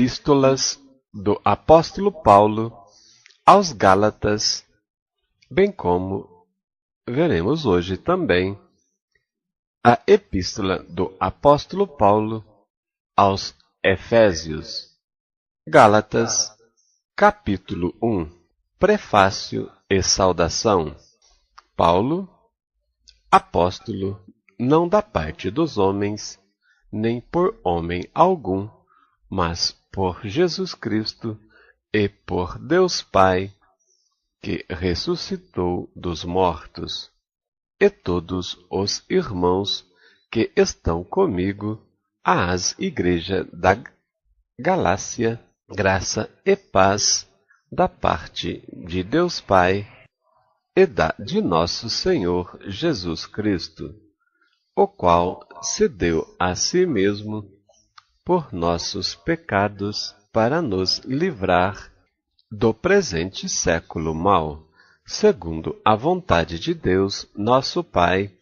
Epístolas do Apóstolo Paulo aos Gálatas, bem como veremos hoje também a Epístola do Apóstolo Paulo aos Efésios. Gálatas, capítulo 1. Prefácio e saudação. Paulo, apóstolo, não da parte dos homens, nem por homem algum, mas por Jesus Cristo e por Deus Pai, que ressuscitou dos mortos, e todos os irmãos que estão comigo às igrejas da Galácia, graça e paz da parte de Deus Pai e de nosso Senhor Jesus Cristo, o qual se deu a si mesmo por nossos pecados para nos livrar do presente século mau, segundo a vontade de Deus, nosso Pai,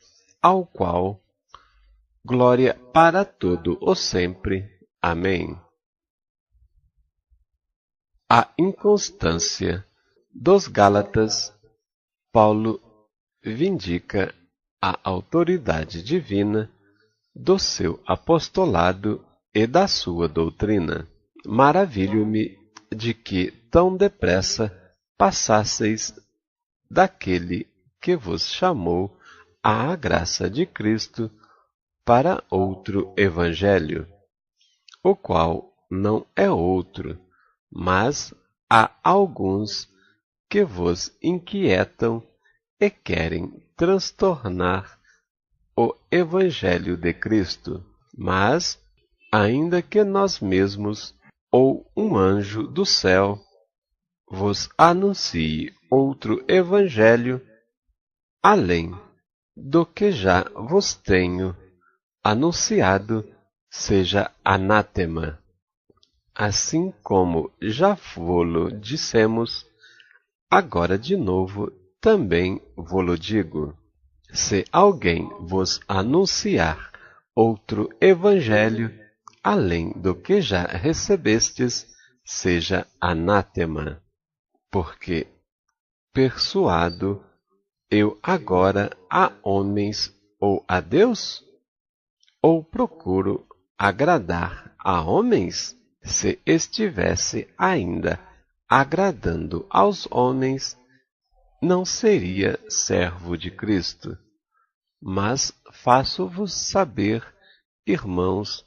ao qual glória para todo o sempre. Amém. A inconstância dos Gálatas, Paulo vindica a autoridade divina do seu apostolado e da sua doutrina. Maravilho-me de que tão depressa passasseis daquele que vos chamou à graça de Cristo para outro evangelho, o qual não é outro, mas há alguns que vos inquietam e querem transtornar o evangelho de Cristo. Mas ainda que nós mesmos ou um anjo do céu vos anuncie outro evangelho, além do que já vos tenho anunciado, seja anátema. Assim como já vô-lo dissemos, agora de novo também vô-lo digo. Se alguém vos anunciar outro evangelho, além do que já recebestes, seja anátema. Porque persuado eu agora a homens ou a Deus? Ou procuro agradar a homens? Se estivesse ainda agradando aos homens, não seria servo de Cristo. Mas faço-vos saber, irmãos,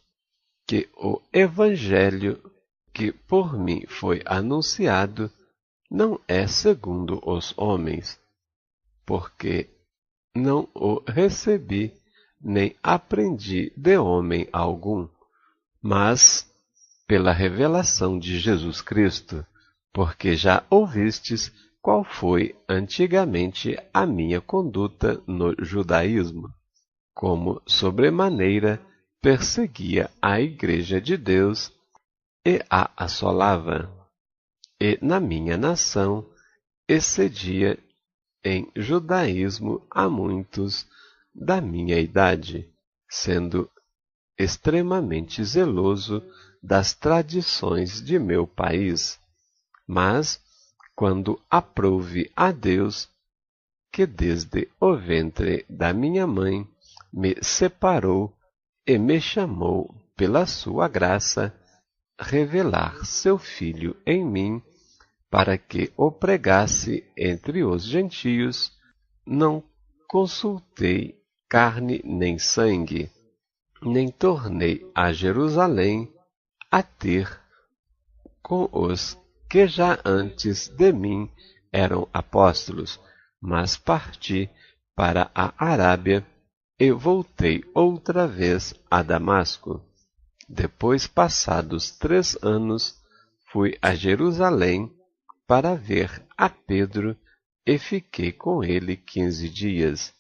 que o evangelho que por mim foi anunciado não é segundo os homens, porque não o recebi nem aprendi de homem algum, mas pela revelação de Jesus Cristo, porque já ouvistes qual foi antigamente a minha conduta no judaísmo, como sobremaneira perseguia a igreja de Deus e a assolava, e na minha nação excedia em judaísmo a muitos da minha idade, sendo extremamente zeloso das tradições de meu país. Mas, quando aprouve a Deus, que desde o ventre da minha mãe me separou e me chamou pela sua graça, revelar seu Filho em mim, para que o pregasse entre os gentios, não consultei carne nem sangue, nem tornei a Jerusalém a ter com os que já antes de mim eram apóstolos, mas parti para a Arábia e voltei outra vez a Damasco. Depois, passados 3 anos, fui a Jerusalém para ver a Pedro e fiquei com ele 15 dias.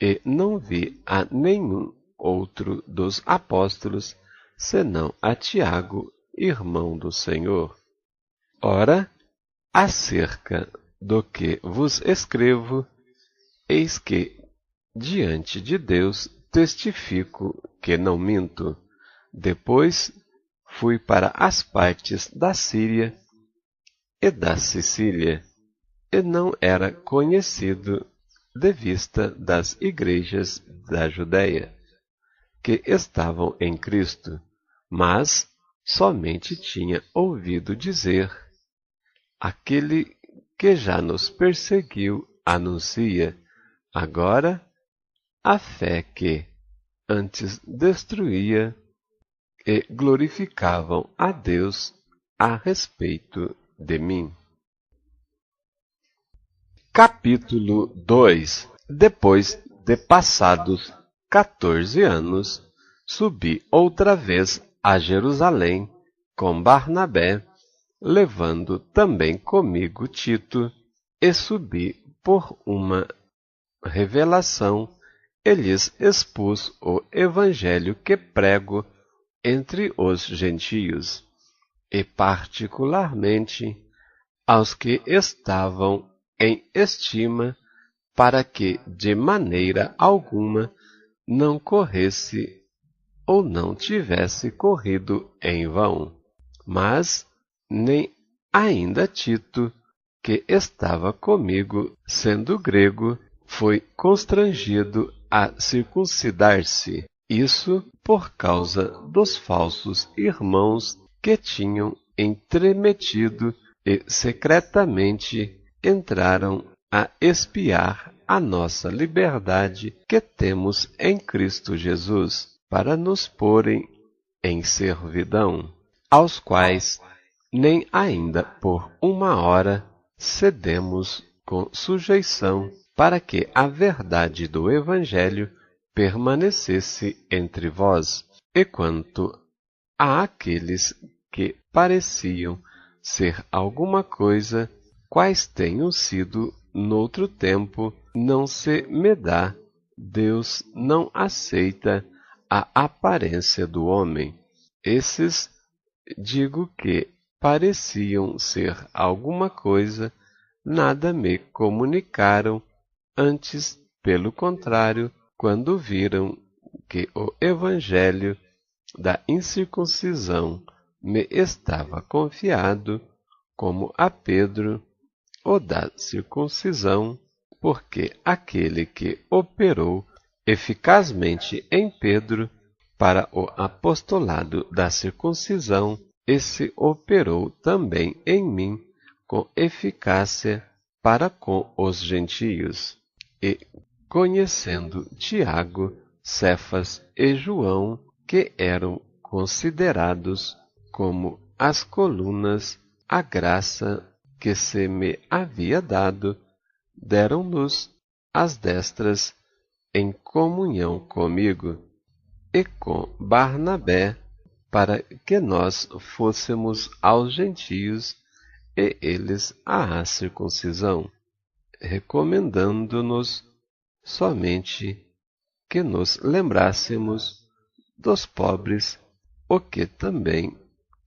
E não vi a nenhum outro dos apóstolos, senão a Tiago, irmão do Senhor. Ora, acerca do que vos escrevo, eis que, diante de Deus, testifico que não minto. Depois fui para as partes da Síria e da Sicília, e não era conhecido de vista das igrejas da Judéia, que estavam em Cristo, mas somente tinha ouvido dizer: aquele que já nos perseguiu anuncia agora a fé que antes destruía, e glorificavam a Deus a respeito de mim. Capítulo 2. Depois de passados 14 anos, subi outra vez a Jerusalém com Barnabé, levando também comigo Tito, e subi por uma revelação e lhes expus o evangelho que prego entre os gentios, e particularmente aos que estavam em estima, para que de maneira alguma não corresse ou não tivesse corrido em vão. Mas nem ainda Tito, que estava comigo, sendo grego, foi constrangido a circuncidar-se, isso por causa dos falsos irmãos que tinham entremetido e secretamente entraram a espiar a nossa liberdade que temos em Cristo Jesus, para nos porem em servidão, aos quais nem ainda por uma hora cedemos com sujeição, para que a verdade do Evangelho permanecesse entre vós. E quanto a aqueles que pareciam ser alguma coisa, quais tenham sido noutro tempo, não se me dá. Deus não aceita a aparência do homem. Esses, digo que pareciam ser alguma coisa, nada me comunicaram, antes, pelo contrário, quando viram que o evangelho da incircuncisão me estava confiado, como a Pedro, o da circuncisão, porque aquele que operou eficazmente em Pedro para o apostolado da circuncisão, esse operou também em mim com eficácia para com os gentios. E, conhecendo Tiago, Cefas e João, que eram considerados como as colunas, a graça que se me havia dado, deram-nos as destras em comunhão comigo e com Barnabé, para que nós fôssemos aos gentios e eles à circuncisão, recomendando-nos somente que nos lembrássemos dos pobres, o que também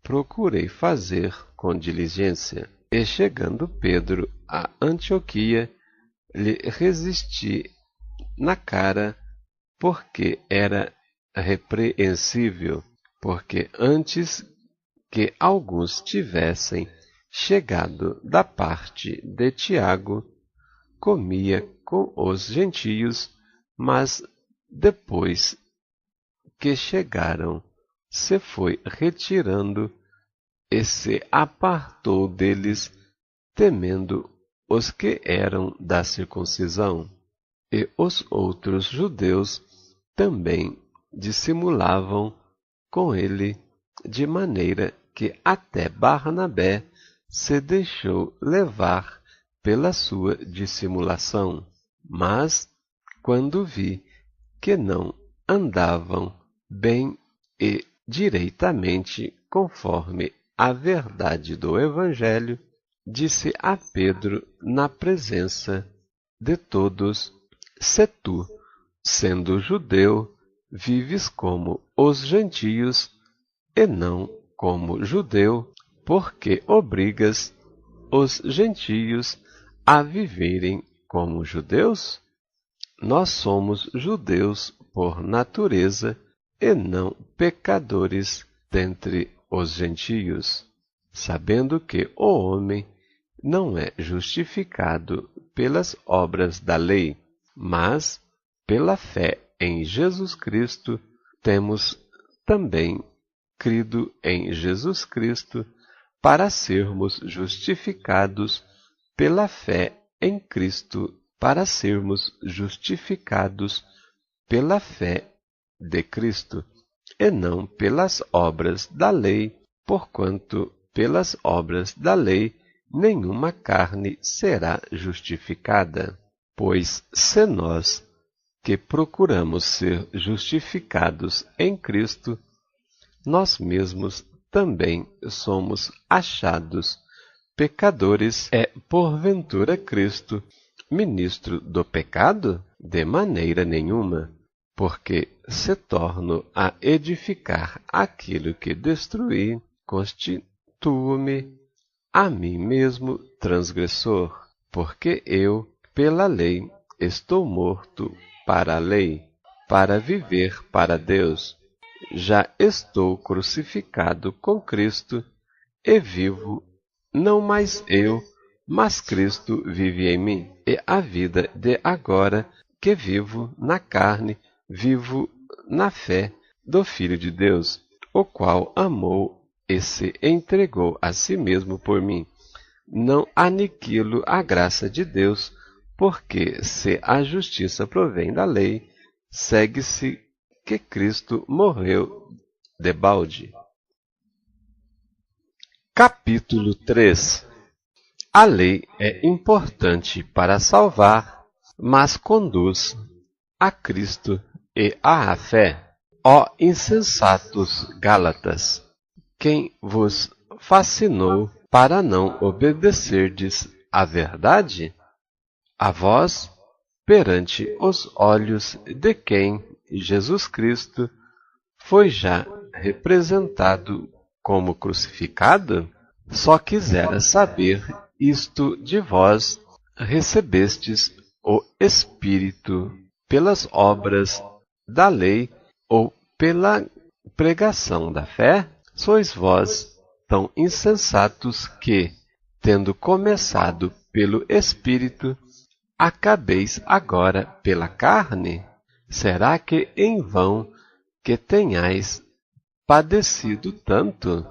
procurei fazer com diligência. E chegando Pedro a Antioquia, lhe resisti na cara, porque era repreensível, porque antes que alguns tivessem chegado da parte de Tiago, comia com os gentios, mas depois que chegaram, se foi retirando e se apartou deles, temendo os que eram da circuncisão. E os outros judeus também dissimulavam com ele, de maneira que até Barnabé se deixou levar pela sua dissimulação. Mas, quando vi que não andavam bem e direitamente conforme a verdade do Evangelho, disse a Pedro na presença de todos: se tu, sendo judeu, vives como os gentios e não como judeu, porque obrigas os gentios a viverem como judeus? Nós somos judeus por natureza e não pecadores dentre os gentios, sabendo que o homem não é justificado pelas obras da lei, mas pela fé em Jesus Cristo. Temos também crido em Jesus Cristo para sermos justificados pela fé em Cristo, para sermos justificados pela fé de Cristo, e não pelas obras da lei, porquanto pelas obras da lei nenhuma carne será justificada. Pois se nós, que procuramos ser justificados em Cristo, nós mesmos também somos achados pecadores, é porventura Cristo ministro do pecado? De maneira nenhuma, porque se torno a edificar aquilo que destruí, constituo-me a mim mesmo transgressor, porque eu, pela lei, estou morto para a lei, para viver para Deus. Já estou crucificado com Cristo, e vivo, não mais eu, mas Cristo vive em mim. E a vida de agora que vivo na carne, vivo na fé do Filho de Deus, o qual amou e se entregou a si mesmo por mim. Não aniquilo a graça de Deus, porque se a justiça provém da lei, segue-se que Cristo morreu debalde. Capítulo 3. A lei é importante para salvar, mas conduz a Cristo e à fé. Ó insensatos Gálatas, quem vos fascinou para não obedecerdes à verdade? A vós, perante os olhos de quem Jesus Cristo foi já representado como crucificado? Só quisera saber isto de vós: recebestes o Espírito pelas obras da lei ou pela pregação da fé? Sois vós tão insensatos que, tendo começado pelo Espírito, acabeis agora pela carne? Será que em vão que tenhais padecido tanto?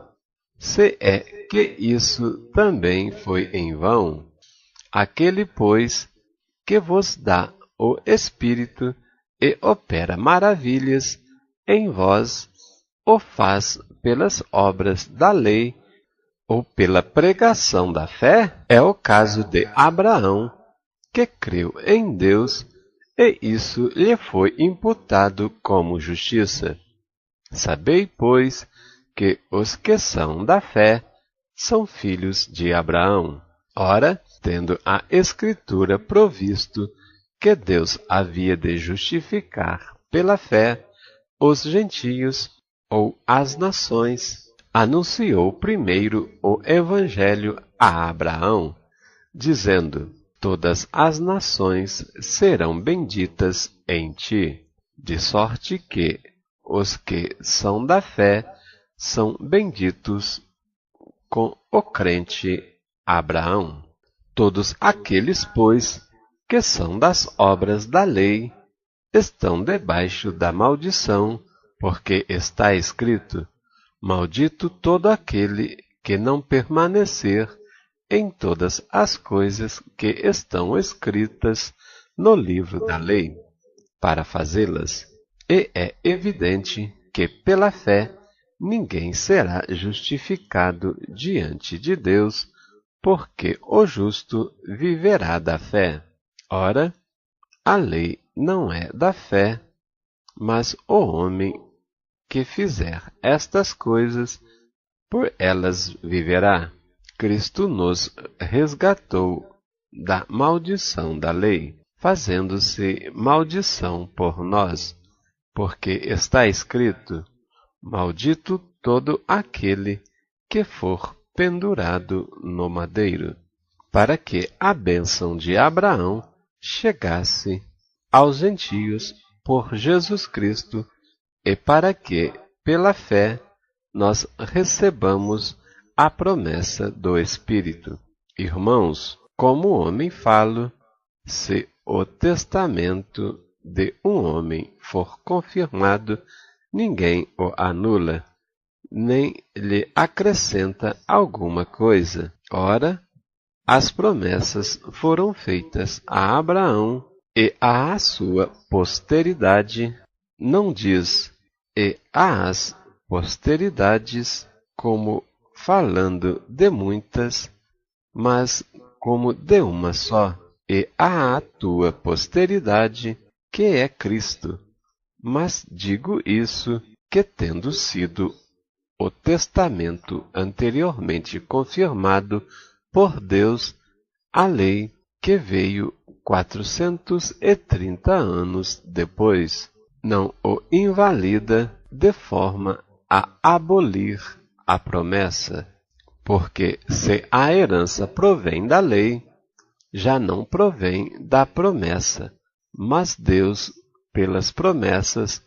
Se é que isso também foi em vão, aquele, pois, que vos dá o Espírito e opera maravilhas em vós, o faz pelas obras da lei ou pela pregação da fé? É o caso de Abraão, que creu em Deus, e isso lhe foi imputado como justiça. Sabei, pois, que os que são da fé são filhos de Abraão. Ora, tendo a Escritura provisto que Deus havia de justificar pela fé os gentios ou as nações, anunciou primeiro o Evangelho a Abraão, dizendo: todas as nações serão benditas em ti, de sorte que os que são da fé são benditos com o crente Abraão. Todos aqueles, pois, que são das obras da lei, estão debaixo da maldição, porque está escrito: maldito todo aquele que não permanecer em todas as coisas que estão escritas no livro da lei, para fazê-las. E é evidente que pela fé ninguém será justificado diante de Deus, porque o justo viverá da fé. Ora, a lei não é da fé, mas o homem que fizer estas coisas, por elas viverá. Cristo nos resgatou da maldição da lei, fazendo-se maldição por nós, porque está escrito: maldito todo aquele que for pendurado no madeiro, para que a bênção de Abraão chegasse aos gentios por Jesus Cristo, e para que, pela fé, nós recebamos a promessa do Espírito. Irmãos, como homem falo, se o testamento de um homem for confirmado, ninguém o anula, nem lhe acrescenta alguma coisa. Ora, as promessas foram feitas a Abraão e à sua posteridade, não diz e às posteridades, como falando de muitas, mas como de uma só, e à tua posteridade, que é Cristo. Mas digo isso, que tendo sido o testamento anteriormente confirmado por Deus, a lei que veio 430 anos depois, não o invalida de forma a abolir a promessa, porque se a herança provém da lei, já não provém da promessa, mas Deus, pelas promessas,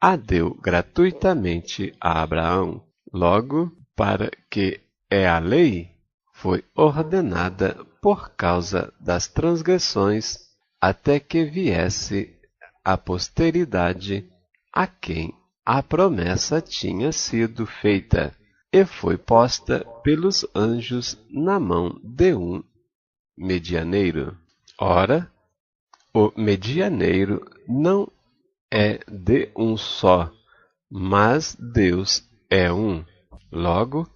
a deu gratuitamente a Abraão. Logo, para que é a lei, foi ordenada por causa das transgressões, até que viesse a posteridade a quem a promessa tinha sido feita, e foi posta pelos anjos na mão de um medianeiro. Ora, o medianeiro não é de um só, mas Deus é um. Logo,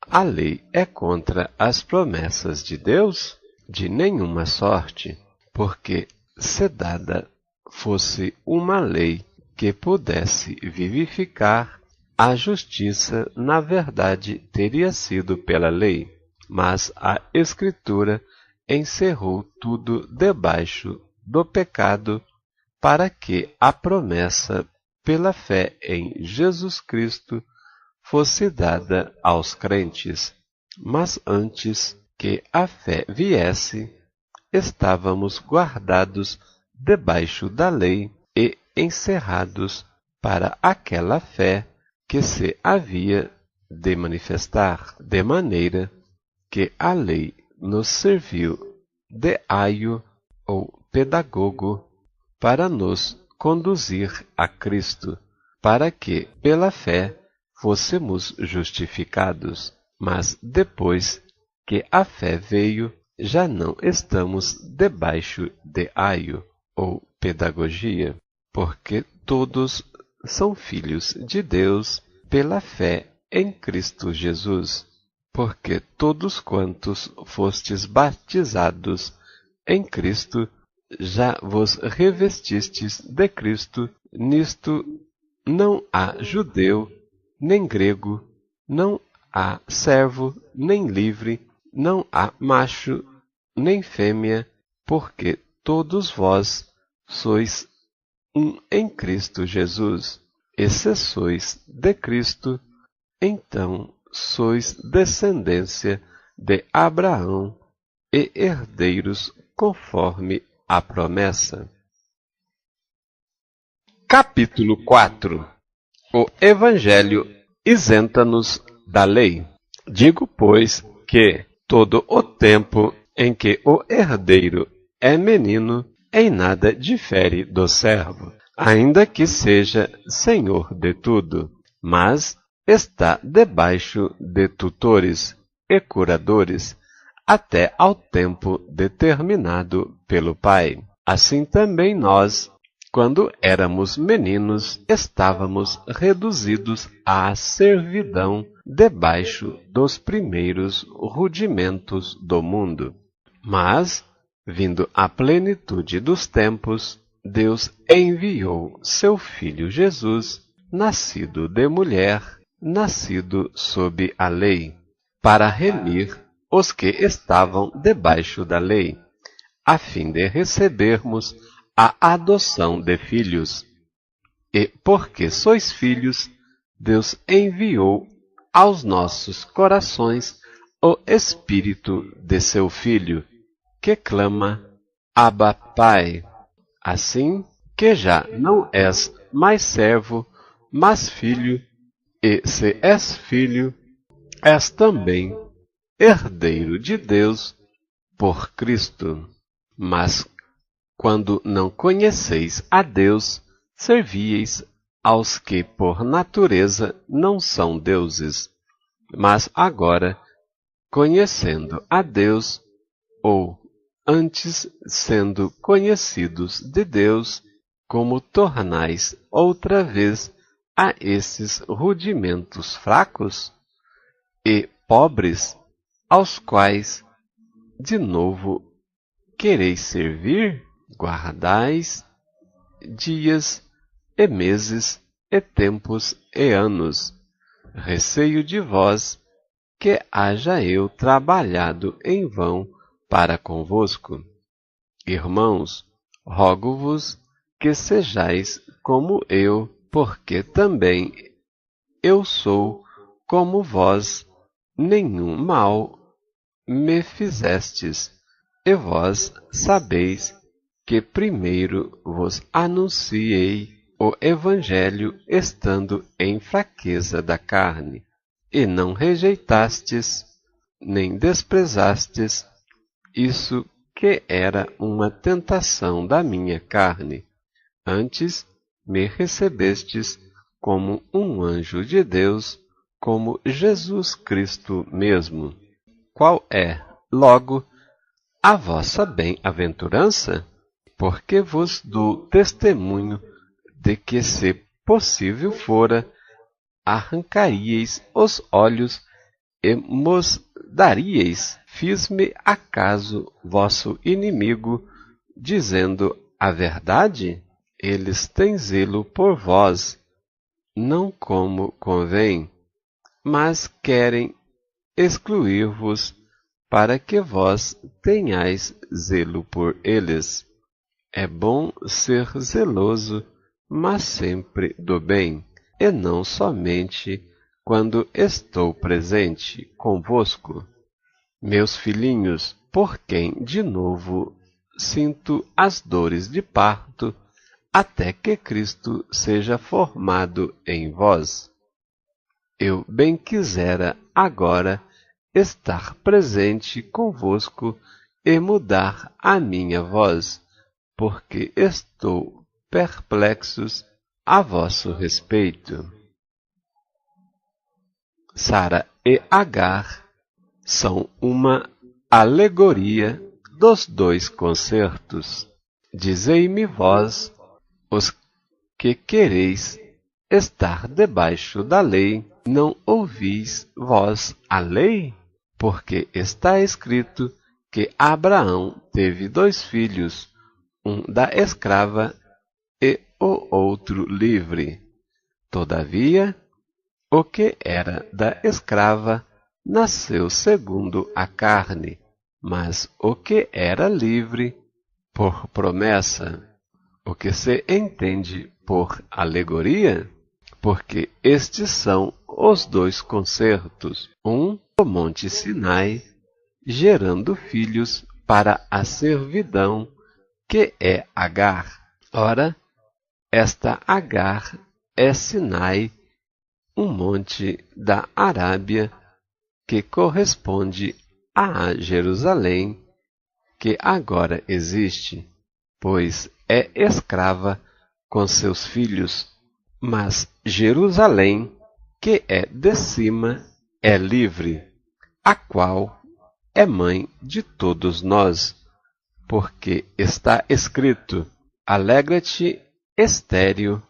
a lei é contra as promessas de Deus? De nenhuma sorte, porque se dada fosse uma lei que pudesse vivificar, a justiça, na verdade, teria sido pela lei, mas a Escritura encerrou tudo debaixo do pecado, para que a promessa, pela fé em Jesus Cristo, fosse dada aos crentes. Mas antes que a fé viesse, estávamos guardados debaixo da lei e encerrados para aquela fé que se havia de manifestar, de maneira que a lei nos serviu de aio ou pedagogo para nos conduzir a Cristo, para que, pela fé, fôssemos justificados. Mas depois que a fé veio, já não estamos debaixo de aio ou pedagogia, porque todos são filhos de Deus pela fé em Cristo Jesus. Porque todos quantos fostes batizados em Cristo, já vos revestistes de Cristo. Nisto não há judeu, nem grego, não há servo, nem livre, não há macho, nem fêmea, porque todos vós sois um em Cristo Jesus. E se sois de Cristo, então sois descendência de Abraão e herdeiros conforme a promessa. Capítulo 4. O Evangelho isenta-nos da lei. Digo, pois, que todo o tempo em que o herdeiro é menino, em nada difere do servo, ainda que seja senhor de tudo, mas está debaixo de tutores e curadores, até ao tempo determinado pelo Pai. Assim também nós, quando éramos meninos, estávamos reduzidos à servidão debaixo dos primeiros rudimentos do mundo. Mas, vindo a plenitude dos tempos, Deus enviou seu Filho Jesus, nascido de mulher, nascido sob a lei, para remir os que estavam debaixo da lei, a fim de recebermos a adoção de filhos. E porque sois filhos, Deus enviou aos nossos corações o Espírito de seu Filho, que clama, Abba, Pai. Assim que já não és mais servo, mas filho, E se és filho, és também herdeiro de Deus por Cristo. Mas quando não conheceis a Deus, servieis aos que por natureza não são deuses. Mas agora, conhecendo a Deus, ou antes sendo conhecidos de Deus, como tornais outra vez a esses rudimentos fracos e pobres, aos quais de novo quereis servir? Guardais dias e meses e tempos e anos. Receio de vós que haja eu trabalhado em vão para convosco. Irmãos, rogo-vos que sejais como eu, porque também eu sou como vós, nenhum mal me fizestes, e vós sabeis que primeiro vos anunciei o Evangelho estando em fraqueza da carne, e não rejeitastes, nem desprezastes isso que era uma tentação da minha carne. Antes me recebestes como um anjo de Deus, como Jesus Cristo mesmo. Qual é, logo, a vossa bem-aventurança? Porque vos dou testemunho de que, se possível fora, arrancaríeis os olhos e mos daríeis. Fiz-me acaso vosso inimigo, dizendo a verdade? Eles têm zelo por vós, não como convém, mas querem excluir-vos para que vós tenhais zelo por eles. É bom ser zeloso, mas sempre do bem, e não somente quando estou presente convosco. Meus filhinhos, por quem de novo sinto as dores de parto, até que Cristo seja formado em vós. Eu bem quisera agora estar presente convosco e mudar a minha voz, porque estou perplexos a vosso respeito. Sara e Agar são uma alegoria dos dois concertos. Dizei-me vós, os que quereis estar debaixo da lei, não ouvis vós a lei? Porque está escrito que Abraão teve 2 filhos, um da escrava e o outro livre. Todavia, o que era da escrava nasceu segundo a carne, mas o que era livre, por promessa. O que se entende por alegoria? Porque estes são os 2 concertos, um no monte Sinai, gerando filhos para a servidão, que é Agar. Ora, esta Agar é Sinai, um monte da Arábia, que corresponde a Jerusalém, que agora existe, pois é escrava com seus filhos, mas Jerusalém, que é de cima, é livre, a qual é mãe de todos nós, porque está escrito: alegra-te, estéril,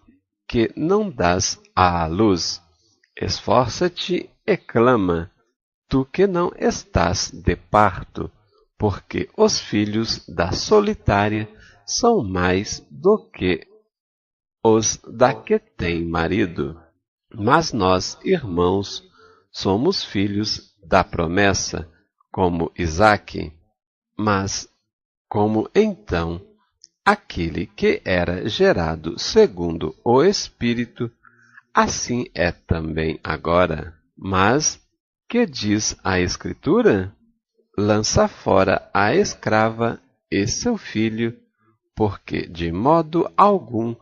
que não dás à luz, esforça-te e clama, tu que não estás de parto, porque os filhos da solitária são mais do que os da que tem marido. Mas nós, irmãos, somos filhos da promessa, como Isaque. Mas como então aquele que era gerado segundo o Espírito, assim é também agora. Mas que diz a Escritura? Lança fora a escrava e seu filho, porque de modo algum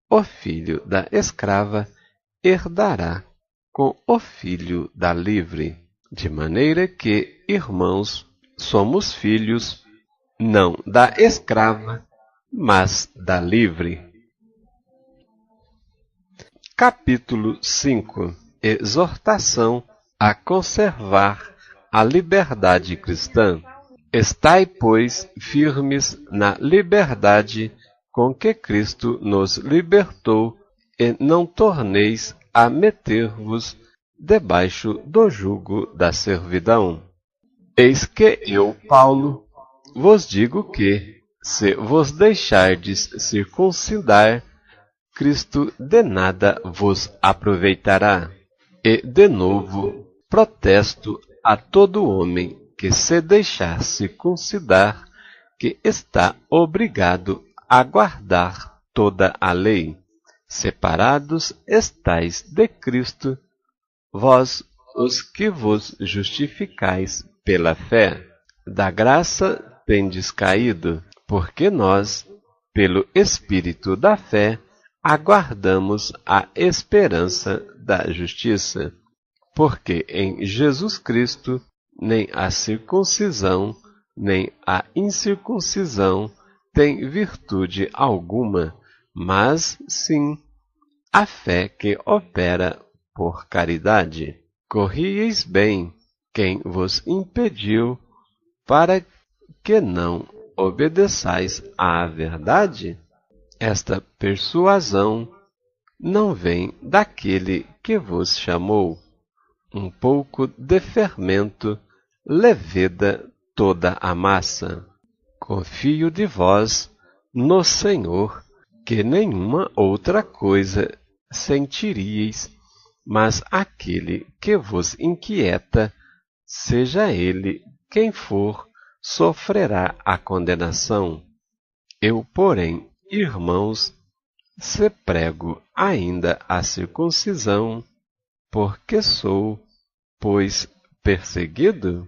o filho da escrava herdará com o Filho da livre, de maneira que, irmãos, somos filhos, não da escrava, mas da livre. Capítulo 5. Exortação a conservar a liberdade cristã. Estai, pois, firmes na liberdade com que Cristo nos libertou, e não torneis a meter-vos debaixo do jugo da servidão. Eis que eu, Paulo, vos digo que, se vos deixardes circuncidar, Cristo de nada vos aproveitará. E, de novo, protesto a todo homem que se deixar circuncidar, que está obrigado a guardar toda a lei. Separados estais de Cristo, vós os que vos justificais pela fé. Da graça tendes caído, porque nós, pelo Espírito da fé, aguardamos a esperança da justiça. Porque em Jesus Cristo nem a circuncisão, nem a incircuncisão tem virtude alguma, mas sim a fé que opera por caridade. Corrieis bem quem vos impediu, para que não obedeçais à verdade? Esta persuasão não vem daquele que vos chamou. Um pouco de fermento leveda toda a massa. Confio de vós no Senhor, que nenhuma outra coisa sentiríeis, mas aquele que vos inquieta, seja ele quem for, sofrerá a condenação. Eu, porém, irmãos, se prego ainda a circuncisão, porque sou, pois, perseguido?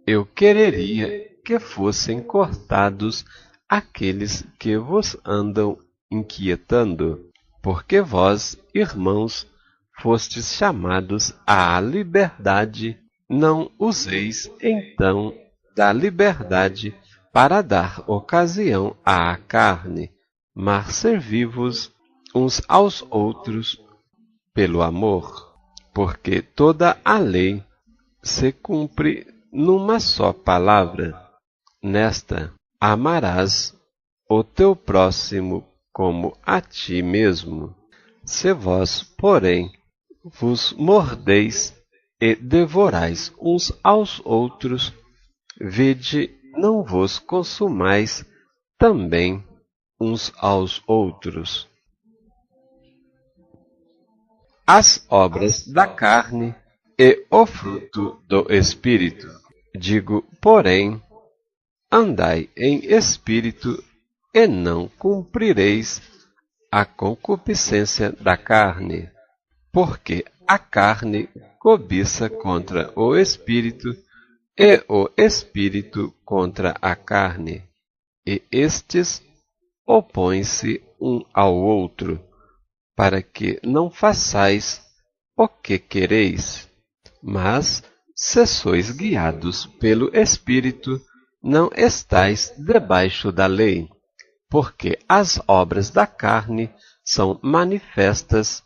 Eu quereria que fossem cortados aqueles que vos andam inquietando, porque vós, irmãos, fostes chamados à liberdade, não useis, então, da liberdade para dar ocasião à carne, mas servi-vos uns aos outros pelo amor. Porque toda a lei se cumpre numa só palavra. Nesta, amarás o teu próximo como a ti mesmo. Se vós, porém, vos mordeis e devorais uns aos outros, vede, não vos consumais também uns aos outros. As obras da carne e o fruto do Espírito. Digo, porém, andai em espírito, e não cumprireis a concupiscência da carne, porque a carne cobiça contra o espírito, e o espírito contra a carne, e estes opõem-se um ao outro, para que não façais o que quereis. Mas, se sois guiados pelo Espírito, não estais debaixo da lei, porque as obras da carne são manifestas,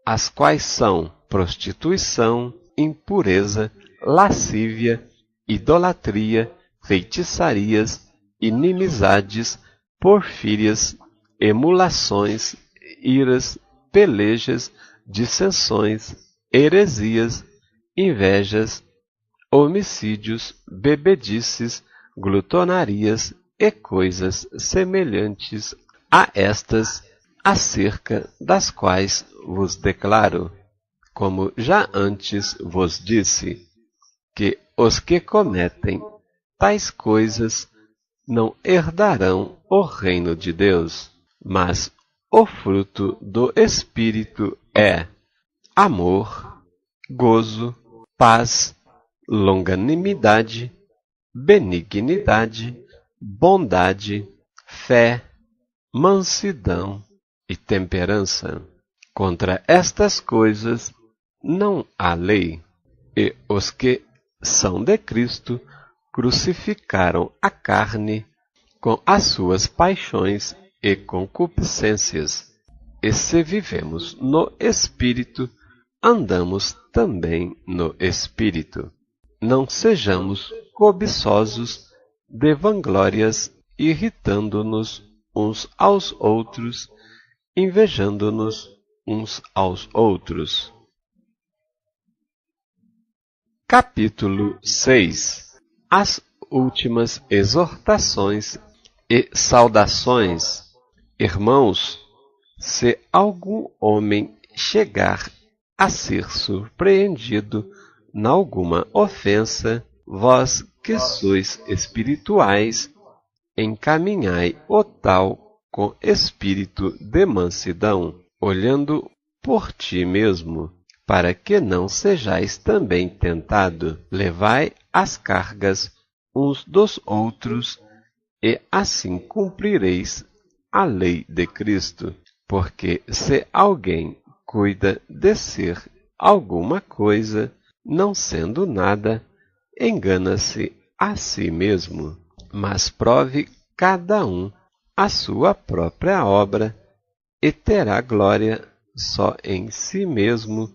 as quais são prostituição, impureza, lascívia, idolatria, feitiçarias, inimizades, porfírias, emulações, iras, pelejas, dissensões, heresias, invejas, homicídios, bebedices, glutonarias e coisas semelhantes a estas, acerca das quais vos declaro, como já antes vos disse, que os que cometem tais coisas não herdarão o reino de Deus. Mas o fruto do Espírito é amor, gozo, paz, longanimidade, benignidade, bondade, fé, mansidão e temperança. Contra estas coisas não há lei, e os que são de Cristo crucificaram a carne com as suas paixões e concupiscências. E se vivemos no Espírito, andamos também no Espírito. Não sejamos cobiçosos de vanglórias, irritando-nos uns aos outros, invejando-nos uns aos outros. Capítulo 6. As últimas exortações e saudações. Irmãos, se algum homem chegar a ser surpreendido nalguma ofensa, vós que sois espirituais, encaminhai o tal com espírito de mansidão, olhando por ti mesmo, para que não sejais também tentado. Levai as cargas uns dos outros, e assim cumprireis a lei de Cristo. Porque se alguém cuida de ser alguma coisa, não sendo nada, engana-se a si mesmo. Mas prove cada um a sua própria obra, e terá glória só em si mesmo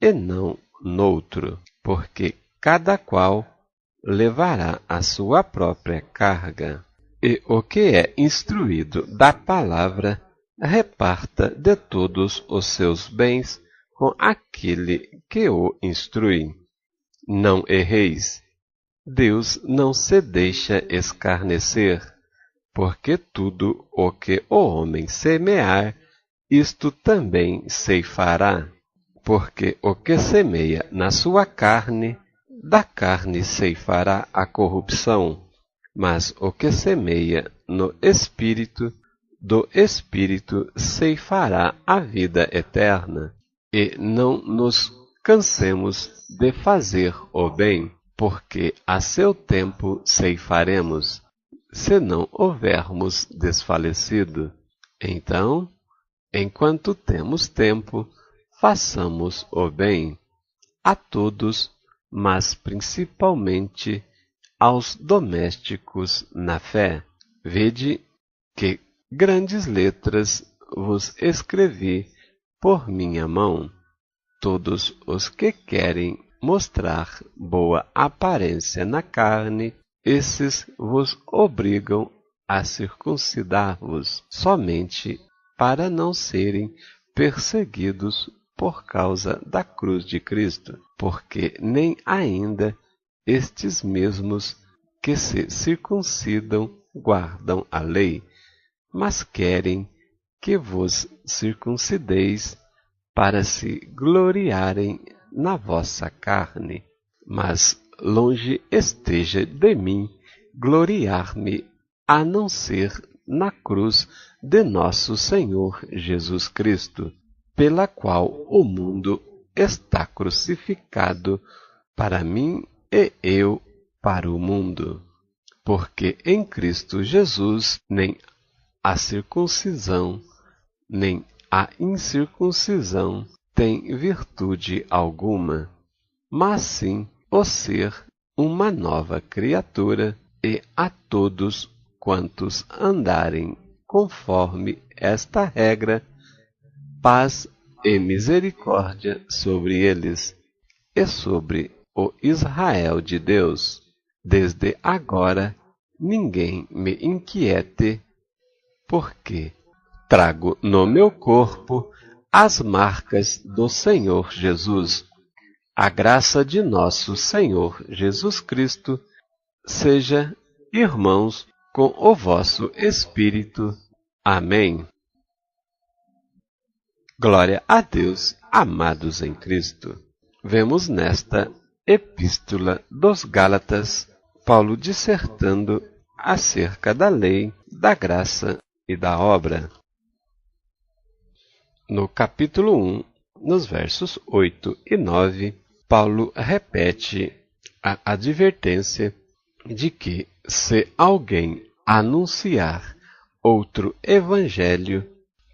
e não noutro, porque cada qual levará a sua própria carga. E o que é instruído da palavra, reparta de todos os seus bens com aquele que o instrui. Não erreis. Deus não se deixa escarnecer, porque tudo o que o homem semear, isto também ceifará. Porque o que semeia na sua carne, da carne ceifará a corrupção, mas o que semeia no Espírito, do Espírito ceifará a vida eterna. E não nos cansemos de fazer o bem, porque a seu tempo ceifaremos, se não houvermos desfalecido. Então, enquanto temos tempo, façamos o bem a todos, mas principalmente aos domésticos na fé. Vede que grandes letras vos escrevi por minha mão. Todos os que querem mostrar boa aparência na carne, esses vos obrigam a circuncidar-vos, somente para não serem perseguidos por causa da cruz de Cristo, porque nem ainda estes mesmos que se circuncidam guardam a lei, mas querem que vos circuncideis para se gloriarem na vossa carne. Mas longe esteja de mim gloriar-me, a não ser na cruz de nosso Senhor Jesus Cristo, pela qual o mundo está crucificado para mim e eu para o mundo. Porque em Cristo Jesus nem a circuncisão, nem a incircuncisão tem virtude alguma, mas sim o ser uma nova criatura, e a todos quantos andarem conforme esta regra, paz e misericórdia sobre eles e sobre o Israel de Deus. Desde agora ninguém me inquiete, porque trago no meu corpo as marcas do Senhor Jesus. A graça de nosso Senhor Jesus Cristo seja, irmãos, com o vosso espírito. Amém. Glória a Deus, amados em Cristo. Vemos nesta Epístola dos Gálatas Paulo dissertando acerca da lei, da graça e da obra. No capítulo 1, nos versos 8 e 9, Paulo repete a advertência de que, se alguém anunciar outro evangelho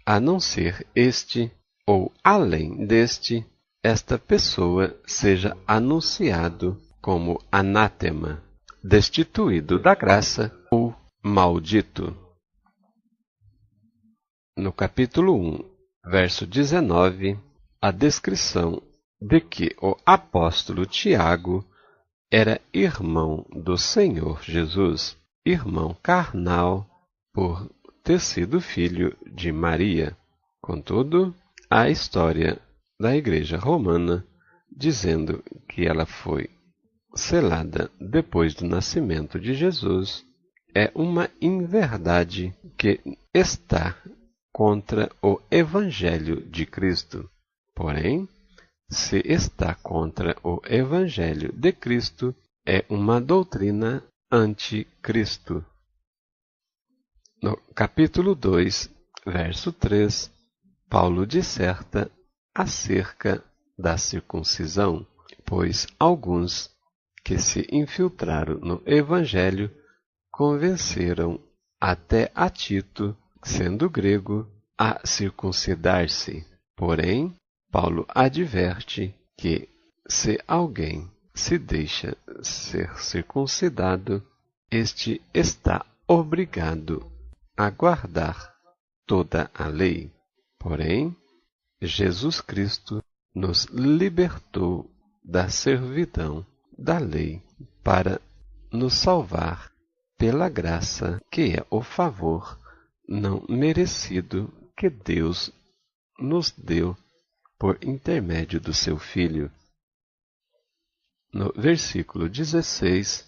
a não ser este, ou além deste, esta pessoa seja anunciado como anátema, destituído da graça ou maldito. No capítulo 1, verso 19, a descrição de que o apóstolo Tiago era irmão do Senhor Jesus, irmão carnal, por ter sido filho de Maria. Contudo, a história da Igreja Romana, dizendo que ela foi selada depois do nascimento de Jesus, é uma inverdade que está contra o Evangelho de Cristo. Porém, se está contra o Evangelho de Cristo, é uma doutrina anticristo. No capítulo 2, verso 3, Paulo disserta acerca da circuncisão, pois alguns que se infiltraram no Evangelho convenceram até a Tito, sendo grego, a circuncidar-se. Porém, Paulo adverte que, se alguém se deixa ser circuncidado, este está obrigado a guardar toda a lei. Porém, Jesus Cristo nos libertou da servidão da lei para nos salvar pela graça, que é o favor não merecido que Deus nos deu por intermédio do seu Filho. No versículo 16,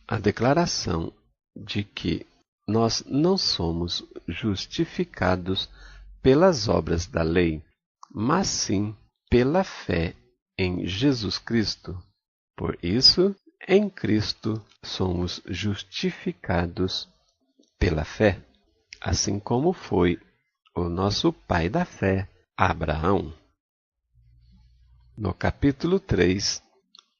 a declaração de que nós não somos justificados pelas obras da lei, mas sim pela fé em Jesus Cristo. Por isso, em Cristo somos justificados pela fé, assim como foi o nosso pai da fé, Abraão. No capítulo 3,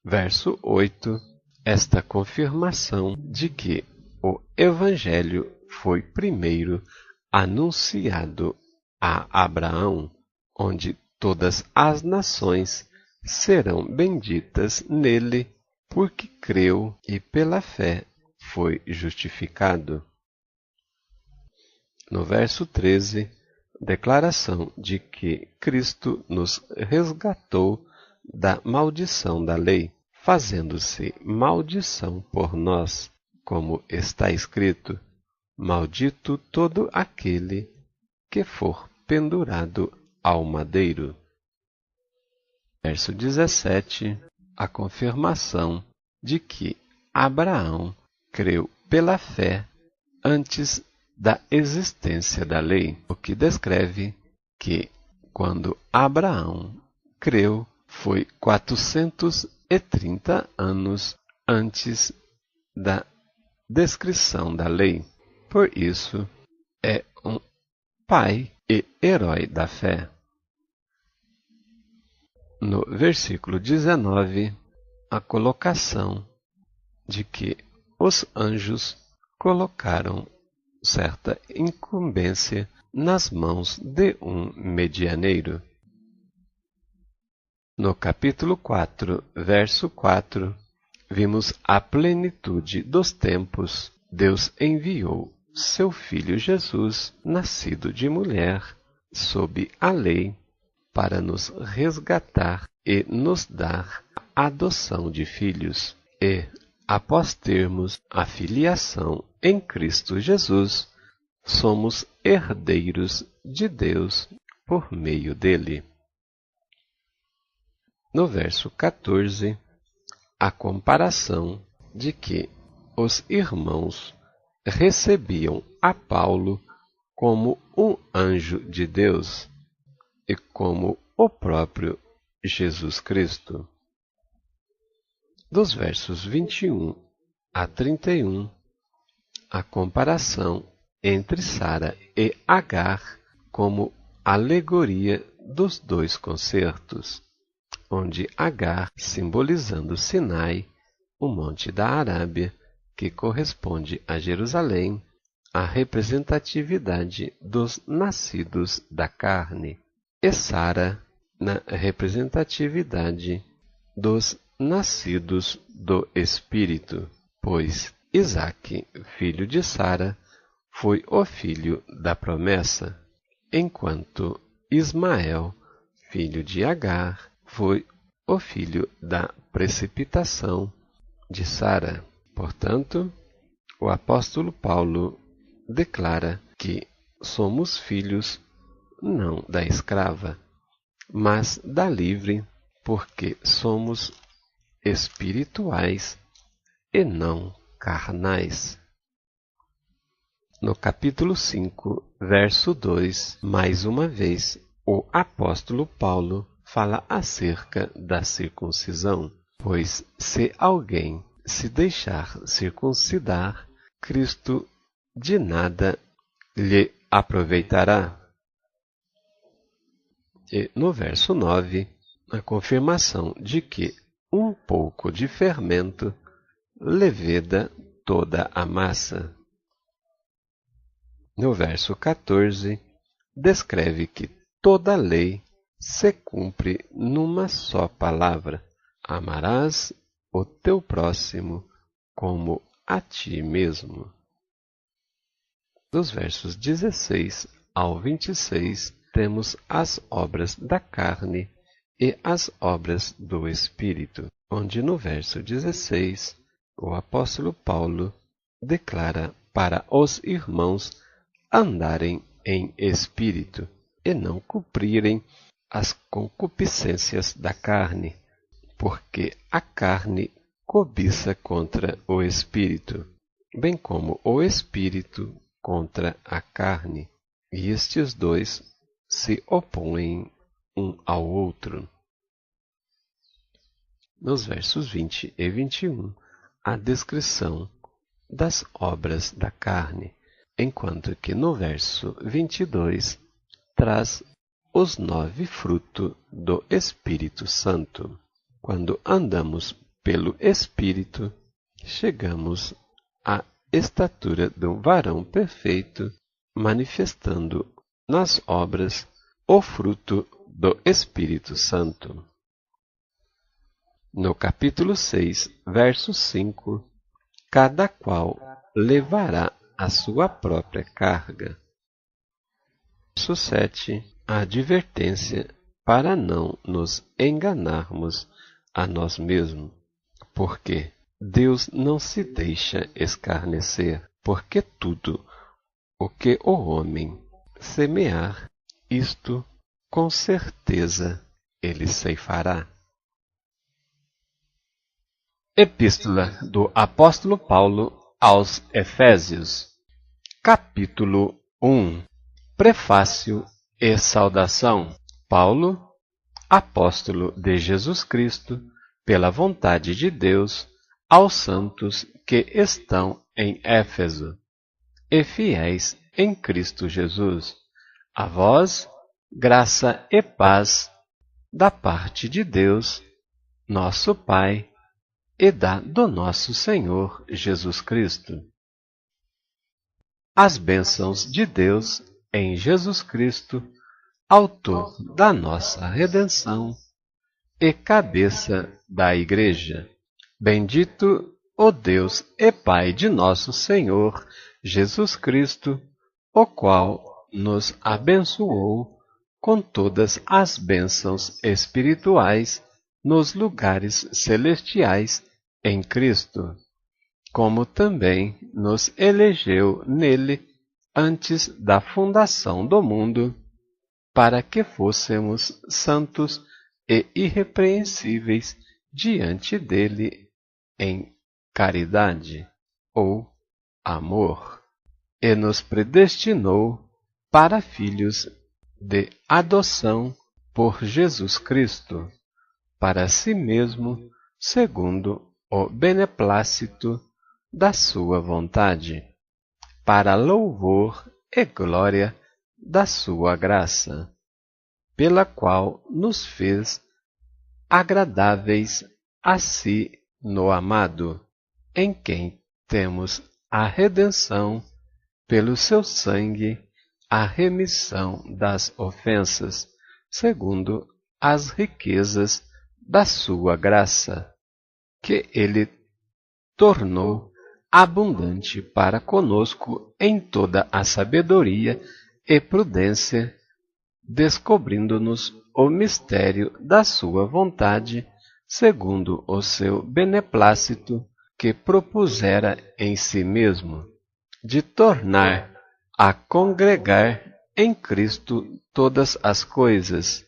verso 8, esta confirmação de que o Evangelho foi primeiro anunciado a Abraão, onde todas as nações serão benditas nele, porque creu e pela fé foi justificado. No verso 13, declaração de que Cristo nos resgatou da maldição da lei, fazendo-se maldição por nós, como está escrito: maldito todo aquele que for pendurado ao madeiro. Verso 17, a confirmação de que Abraão creu pela fé antes da existência da lei, o que descreve que, quando Abraão creu, foi 430 anos antes da descrição da lei. Por isso, é um pai e herói da fé. No versículo 19, a colocação de que os anjos colocaram certa incumbência nas mãos de um medianeiro. No capítulo 4, verso 4, vimos a plenitude dos tempos. Deus enviou seu Filho Jesus, nascido de mulher, sob a lei, para nos resgatar e nos dar a adoção de filhos. E, após termos a filiação em Cristo Jesus, somos herdeiros de Deus por meio dele. No verso 14, a comparação de que os irmãos recebiam a Paulo como um anjo de Deus e como o próprio Jesus Cristo. Dos versos 21 a 31, a comparação entre Sara e Agar como alegoria dos dois concertos, onde Agar, simbolizando Sinai, o monte da Arábia, que corresponde a Jerusalém, a representatividade dos nascidos da carne, e Sara, na representatividade dos nascidos do Espírito, pois Isaque, filho de Sara, foi o filho da promessa, enquanto Ismael, filho de Agar, foi o filho da precipitação de Sara. Portanto, o apóstolo Paulo declara que somos filhos não da escrava, mas da livre, porque somos espirituais e não carnais. No capítulo 5, verso 2, mais uma vez, o apóstolo Paulo fala acerca da circuncisão, pois se alguém se deixar circuncidar, Cristo de nada lhe aproveitará. E no verso 9, a confirmação de que um pouco de fermento leveda toda a massa. No verso 14, descreve que toda lei se cumpre numa só palavra: amarás o teu próximo como a ti mesmo. Dos versos 16 ao 26, temos as obras da carne e as obras do Espírito, onde no verso 16, o apóstolo Paulo declara para os irmãos andarem em espírito e não cumprirem as concupiscências da carne, porque a carne cobiça contra o espírito, bem como o espírito contra a carne, e estes dois se opõem um ao outro. Nos versos 20 e 21, a descrição das obras da carne, enquanto que no verso 22 traz os 9 frutos do Espírito Santo. Quando andamos pelo Espírito, chegamos à estatura do varão perfeito, manifestando nas obras o fruto do Espírito Santo. No capítulo 6, verso 5, cada qual levará a sua própria carga. Verso 7, a advertência para não nos enganarmos a nós mesmos, porque Deus não se deixa escarnecer, porque tudo o que o homem semear, isto com certeza ele ceifará. Epístola do apóstolo Paulo aos Efésios, capítulo 1. Prefácio e saudação. Paulo, apóstolo de Jesus Cristo, pela vontade de Deus, aos santos que estão em Éfeso, e fiéis em Cristo Jesus. A vós, graça e paz da parte de Deus, nosso Pai, e do nosso Senhor Jesus Cristo. As bênçãos de Deus em Jesus Cristo, autor da nossa redenção e cabeça da Igreja. Bendito o Deus e Pai de nosso Senhor Jesus Cristo, o qual nos abençoou com todas as bênçãos espirituais nos lugares celestiais em Cristo, como também nos elegeu nele antes da fundação do mundo, para que fôssemos santos e irrepreensíveis diante dele em caridade ou amor, e nos predestinou para filhos de adoção por Jesus Cristo, para si mesmo, segundo o beneplácito da sua vontade, para louvor e glória da sua graça, pela qual nos fez agradáveis a si no amado, em quem temos a redenção pelo seu sangue, a remissão das ofensas, segundo as riquezas da sua graça, que ele tornou abundante para conosco em toda a sabedoria e prudência, descobrindo-nos o mistério da sua vontade, segundo o seu beneplácito, que propusera em si mesmo, de tornar a congregar em Cristo todas as coisas,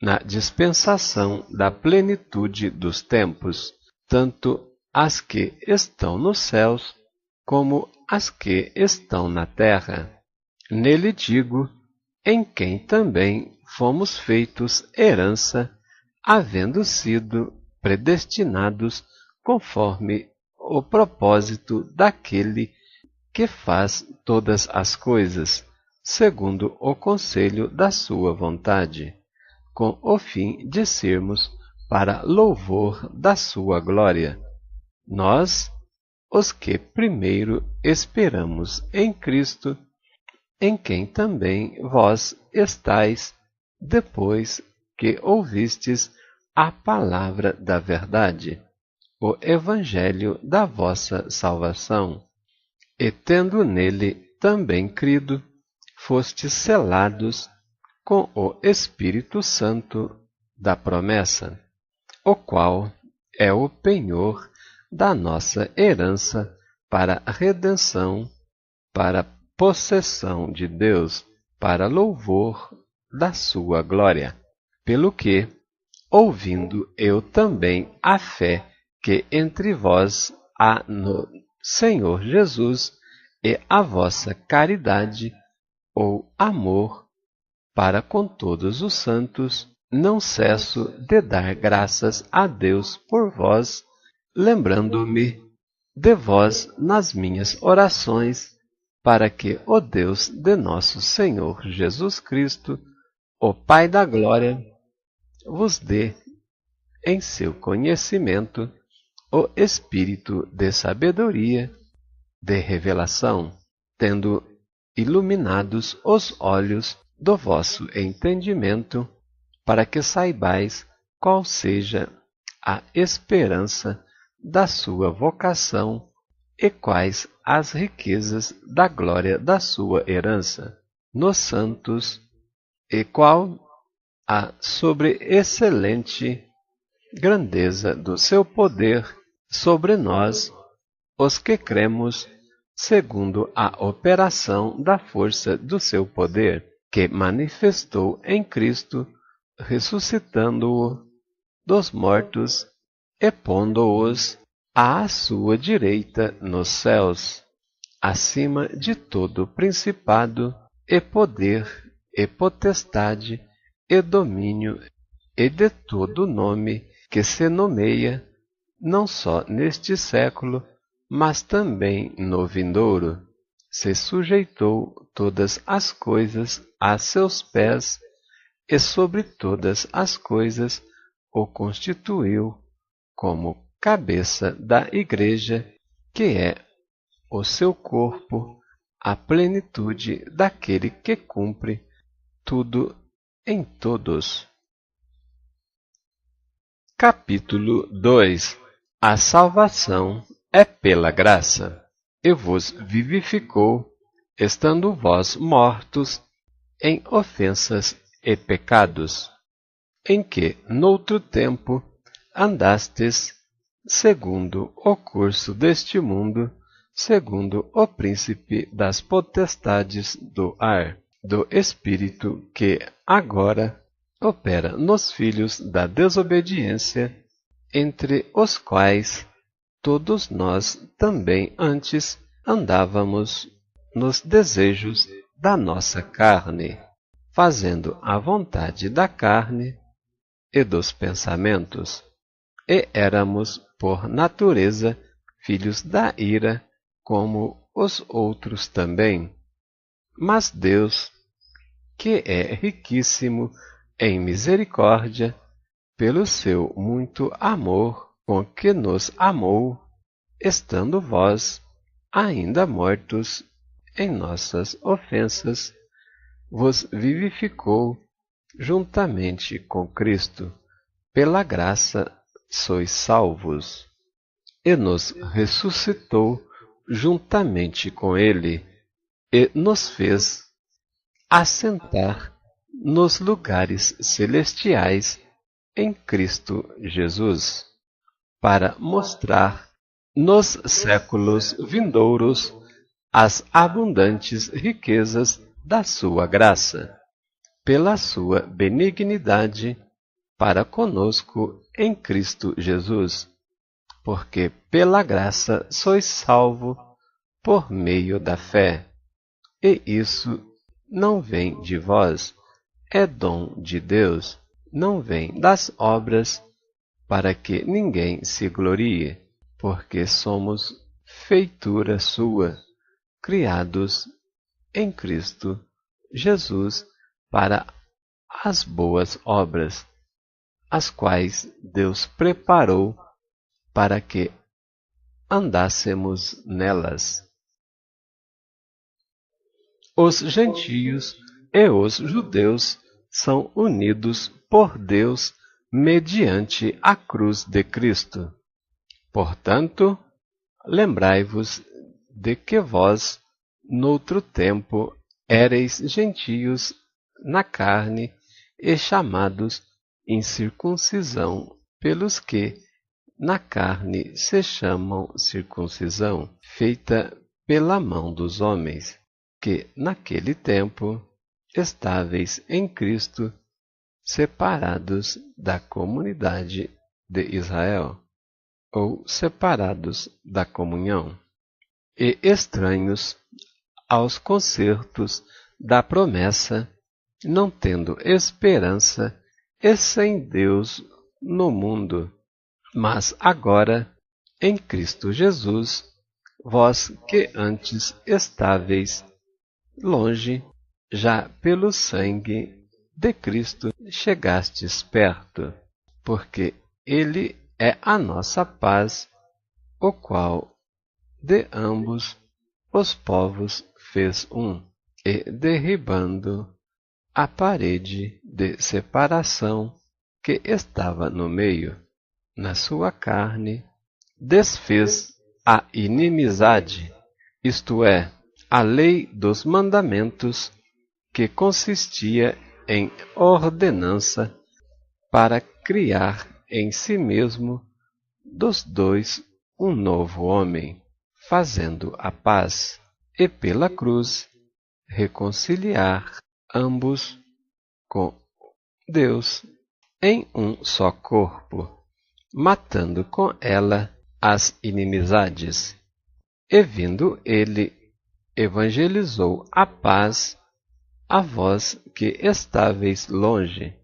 na dispensação da plenitude dos tempos, tanto as que estão nos céus, como as que estão na terra. Nele digo, em quem também fomos feitos herança, havendo sido predestinados conforme o propósito daquele que faz todas as coisas, segundo o conselho da sua vontade, com o fim de sermos para louvor da sua glória. Nós, os que primeiro esperamos em Cristo, em quem também vós estáis, depois que ouvistes a palavra da verdade, o evangelho da vossa salvação, e tendo nele também crido, fostes selados com o Espírito Santo da promessa, o qual é o penhor da nossa herança para a redenção, para a possessão de Deus, para louvor da sua glória. Pelo que, ouvindo eu também a fé que entre vós há no Senhor Jesus, e a vossa caridade ou amor para com todos os santos, não cesso de dar graças a Deus por vós, lembrando-me de vós nas minhas orações, para que o Deus de nosso Senhor Jesus Cristo, o Pai da glória, vos dê em seu conhecimento o espírito de sabedoria, de revelação, tendo iluminados os olhos do vosso entendimento, para que saibais qual seja a esperança da sua vocação e quais as riquezas da glória da sua herança nos santos, e qual a sobreexcelente grandeza do seu poder sobre nós, os que cremos, segundo a operação da força do seu poder, que manifestou em Cristo, ressuscitando-o dos mortos e pondo-os à sua direita nos céus, acima de todo principado e poder e potestade e domínio e de todo nome que se nomeia, não só neste século, mas também no vindouro, se sujeitou todas as coisas a seus pés, e sobre todas as coisas o constituiu como cabeça da Igreja, que é o seu corpo, a plenitude daquele que cumpre tudo em todos. Capítulo 2. A salvação é pela graça, e vos vivificou, estando vós mortos em ofensas e pecados, em que, noutro tempo, andastes segundo o curso deste mundo, segundo o príncipe das potestades do ar, do espírito que agora opera nos filhos da desobediência, entre os quais todos nós também antes andávamos nos desejos da nossa carne, fazendo a vontade da carne e dos pensamentos, e éramos, por natureza, filhos da ira, como os outros também. Mas Deus, que é riquíssimo em misericórdia, pelo seu muito amor com que nos amou, estando vós ainda mortos em nossas ofensas, vos vivificou juntamente com Cristo, pela graça sois salvos, e nos ressuscitou juntamente com Ele, e nos fez assentar nos lugares celestiais em Cristo Jesus, para mostrar nos séculos vindouros as abundantes riquezas da sua graça, pela sua benignidade para conosco em Cristo Jesus, porque pela graça sois salvo por meio da fé, e isso não vem de vós, é dom de Deus, não vem das obras, para que ninguém se glorie, porque somos feitura sua, criados em Cristo Jesus para as boas obras, as quais Deus preparou para que andássemos nelas. Os gentios e os judeus são unidos por Deus mediante a cruz de Cristo. Portanto, lembrai-vos de que vós, noutro tempo, éreis gentios na carne e chamados incircuncisão pelos que na carne se chamam circuncisão, feita pela mão dos homens, que naquele tempo estáveis em Cristo, separados da comunidade de Israel, ou separados da comunhão, e estranhos aos concertos da promessa, não tendo esperança e sem Deus no mundo. Mas agora, em Cristo Jesus, vós que antes estáveis longe, já pelo sangue de Cristo chegastes perto, porque Ele é a nossa paz, o qual de ambos os povos fez um, e derribando a parede de separação que estava no meio, na sua carne, desfez a inimizade, isto é, a lei dos mandamentos, que consistia em ordenança, para criar em si mesmo dos dois um novo homem, fazendo a paz, e pela cruz reconciliar ambos com Deus em um só corpo, matando com ela as inimizades. E vindo ele, evangelizou a paz a vós que estáveis longe,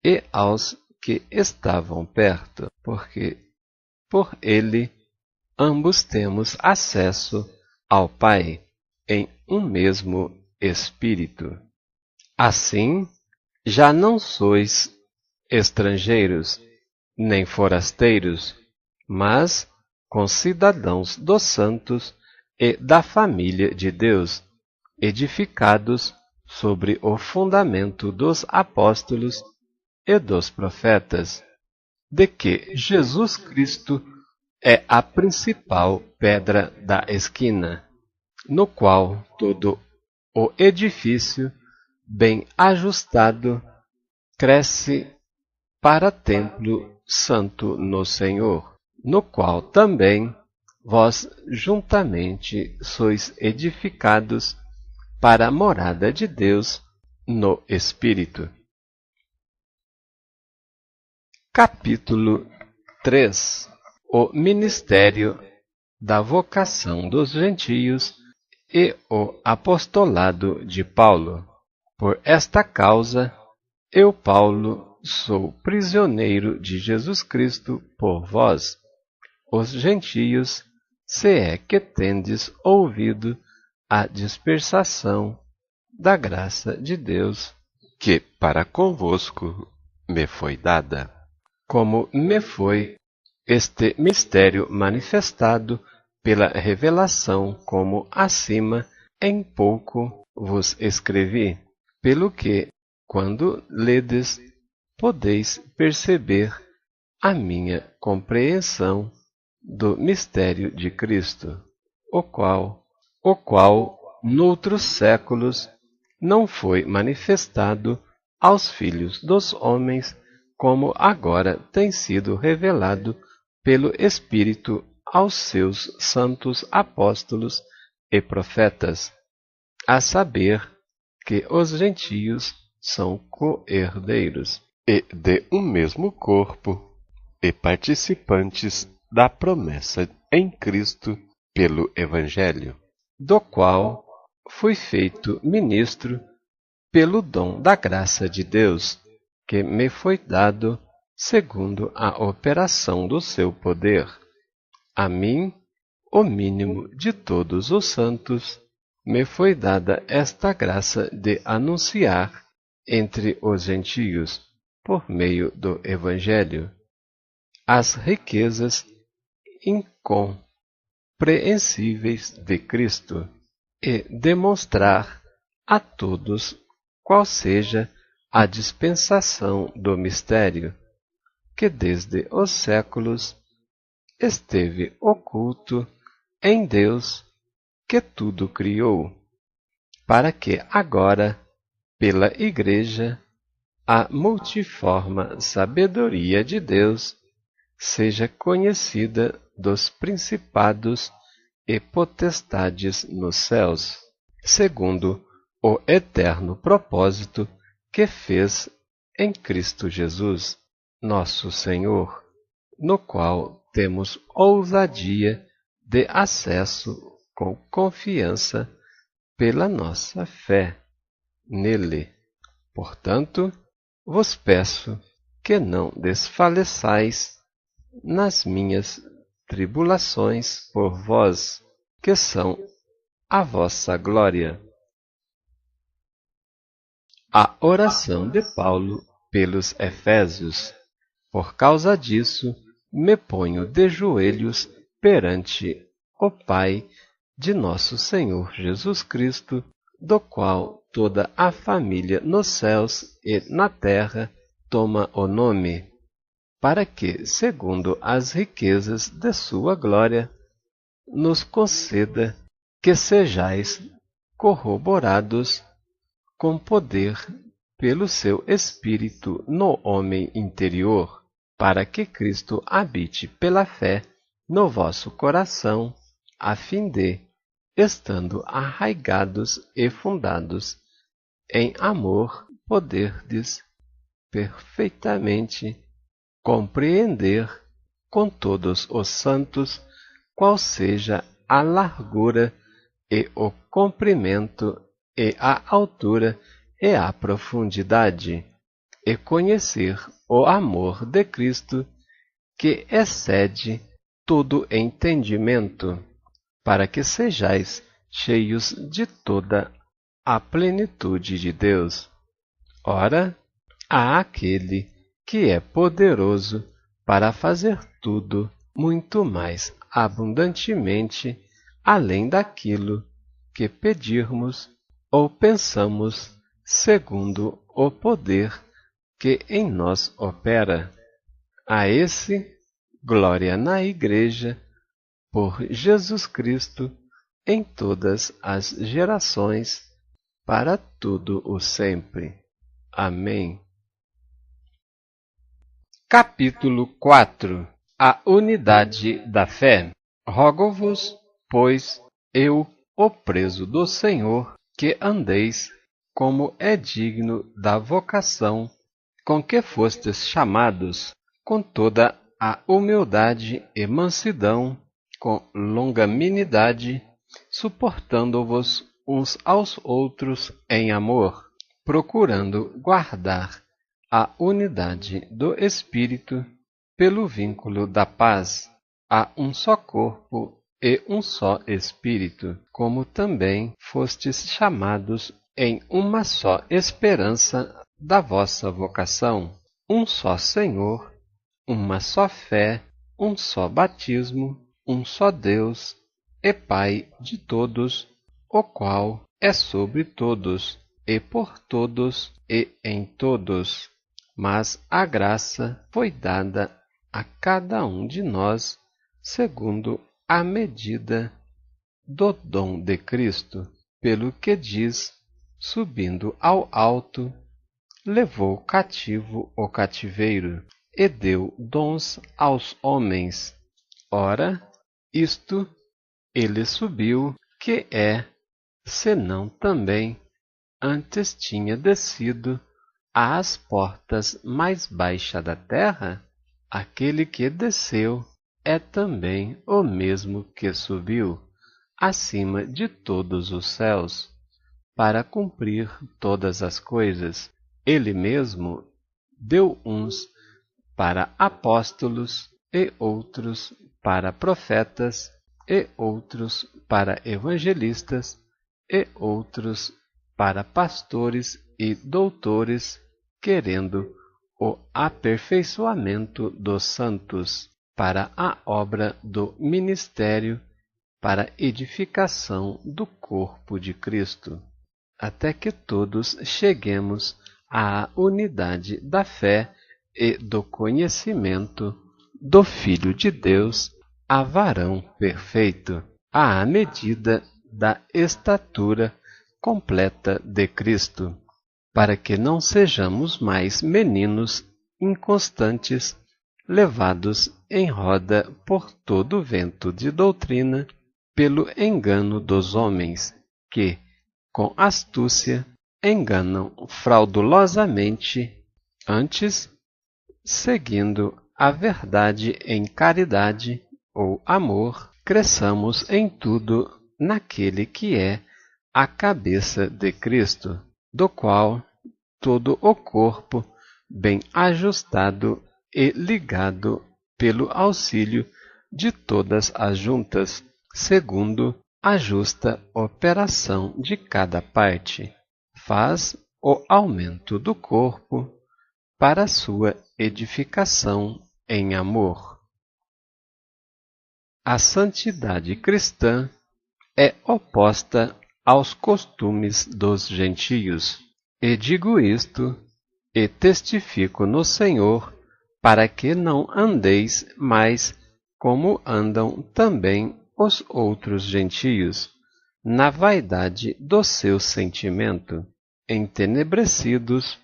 e aos que estavam perto, porque por ele ambos temos acesso ao Pai em um mesmo Espírito. Assim, já não sois estrangeiros, nem forasteiros, mas concidadãos dos santos e da família de Deus, edificados sobre o fundamento dos apóstolos e dos profetas, de que Jesus Cristo é a principal pedra da esquina, no qual todo o edifício, bem ajustado, cresce para templo santo no Senhor, no qual também vós juntamente sois edificados para a morada de Deus no Espírito. Capítulo 3. O ministério da vocação dos gentios e o apostolado de Paulo. Por esta causa, eu, Paulo, sou prisioneiro de Jesus Cristo por vós, os gentios, se é que tendes ouvido a dispersação da graça de Deus, que para convosco me foi dada, como me foi este mistério manifestado pela revelação, como acima em pouco vos escrevi, pelo que Quando ledes, podeis perceber a minha compreensão do mistério de Cristo, o qual noutros séculos não foi manifestado aos filhos dos homens, como agora tem sido revelado pelo Espírito aos seus santos apóstolos e profetas, a saber que os gentios são co-herdeiros e de um mesmo corpo e participantes da promessa em Cristo pelo Evangelho, do qual fui feito ministro pelo dom da graça de Deus, que me foi dado segundo a operação do seu poder. A mim, o mínimo de todos os santos, me foi dada esta graça de anunciar entre os gentios, por meio do Evangelho, as riquezas incompreensíveis de Cristo, e demonstrar a todos qual seja a dispensação do mistério, que desde os séculos esteve oculto em Deus, que tudo criou, para que agora, pela Igreja, a multiforme sabedoria de Deus seja conhecida dos principados e potestades nos céus, segundo o eterno propósito que fez em Cristo Jesus, nosso Senhor, no qual temos ousadia de acesso com confiança pela nossa fé nele. Portanto, vos peço que não desfaleçais nas minhas tribulações por vós, que são a vossa glória. A oração de Paulo pelos Efésios. Por causa disso, me ponho de joelhos perante o Pai de nosso Senhor Jesus Cristo, do qual toda a família nos céus e na terra toma o nome, para que, segundo as riquezas de sua glória, nos conceda que sejais corroborados com poder pelo seu Espírito no homem interior, para que Cristo habite pela fé no vosso coração, a fim de, estando arraigados e fundados em amor, poderdes perfeitamente compreender com todos os santos qual seja a largura e o comprimento e a altura e a profundidade, e conhecer o amor de Cristo, que excede todo entendimento, para que sejais cheios de toda a plenitude de Deus. Ora, há aquele que é poderoso para fazer tudo muito mais abundantemente além daquilo que pedirmos ou pensamos, segundo o poder que em nós opera. A esse, glória na Igreja, por Jesus Cristo, em todas as gerações, para tudo o sempre. Amém. Capítulo 4. A unidade da fé. Rogo-vos, pois, eu, o preso do Senhor, que andeis como é digno da vocação com que fostes chamados, com toda a humildade e mansidão, com longanimidade, suportando-vos uns aos outros em amor, procurando guardar a unidade do Espírito pelo vínculo da paz. Há um só corpo e um só Espírito, como também fostes chamados em uma só esperança da vossa vocação, um só Senhor, uma só fé, um só batismo, um só Deus e Pai de todos, o qual é sobre todos e por todos e em todos. Mas a graça foi dada a cada um de nós segundo a medida do dom de Cristo, pelo que diz, subindo ao alto, levou cativo o cativeiro, e deu dons aos homens. Ora, isto ele subiu, que é, senão também antes tinha descido às portas mais baixas da terra? Aquele que desceu é também o mesmo que subiu acima de todos os céus, para cumprir todas as coisas. Ele mesmo deu uns para apóstolos, e outros para profetas, e outros para evangelistas, e outros para pastores e doutores, querendo o aperfeiçoamento dos santos, para a obra do ministério, para edificação do corpo de Cristo, até que todos cheguemos à unidade da fé e do conhecimento do Filho de Deus, a varão perfeito, à medida da estatura completa de Cristo, para que não sejamos mais meninos inconstantes, levados em roda por todo vento de doutrina, pelo engano dos homens, que, com astúcia, enganam fraudulosamente, antes, seguindo a verdade em caridade ou amor, cresçamos em tudo naquele que é a cabeça de Cristo, do qual todo o corpo, bem ajustado e ligado pelo auxílio de todas as juntas, segundo a justa operação de cada parte, faz o aumento do corpo para sua edificação em amor. A santidade cristã é oposta aos costumes dos gentios, e digo isto, e testifico no Senhor, para que não andeis mais como andam também os outros gentios, na vaidade do seu sentimento, entenebrecidos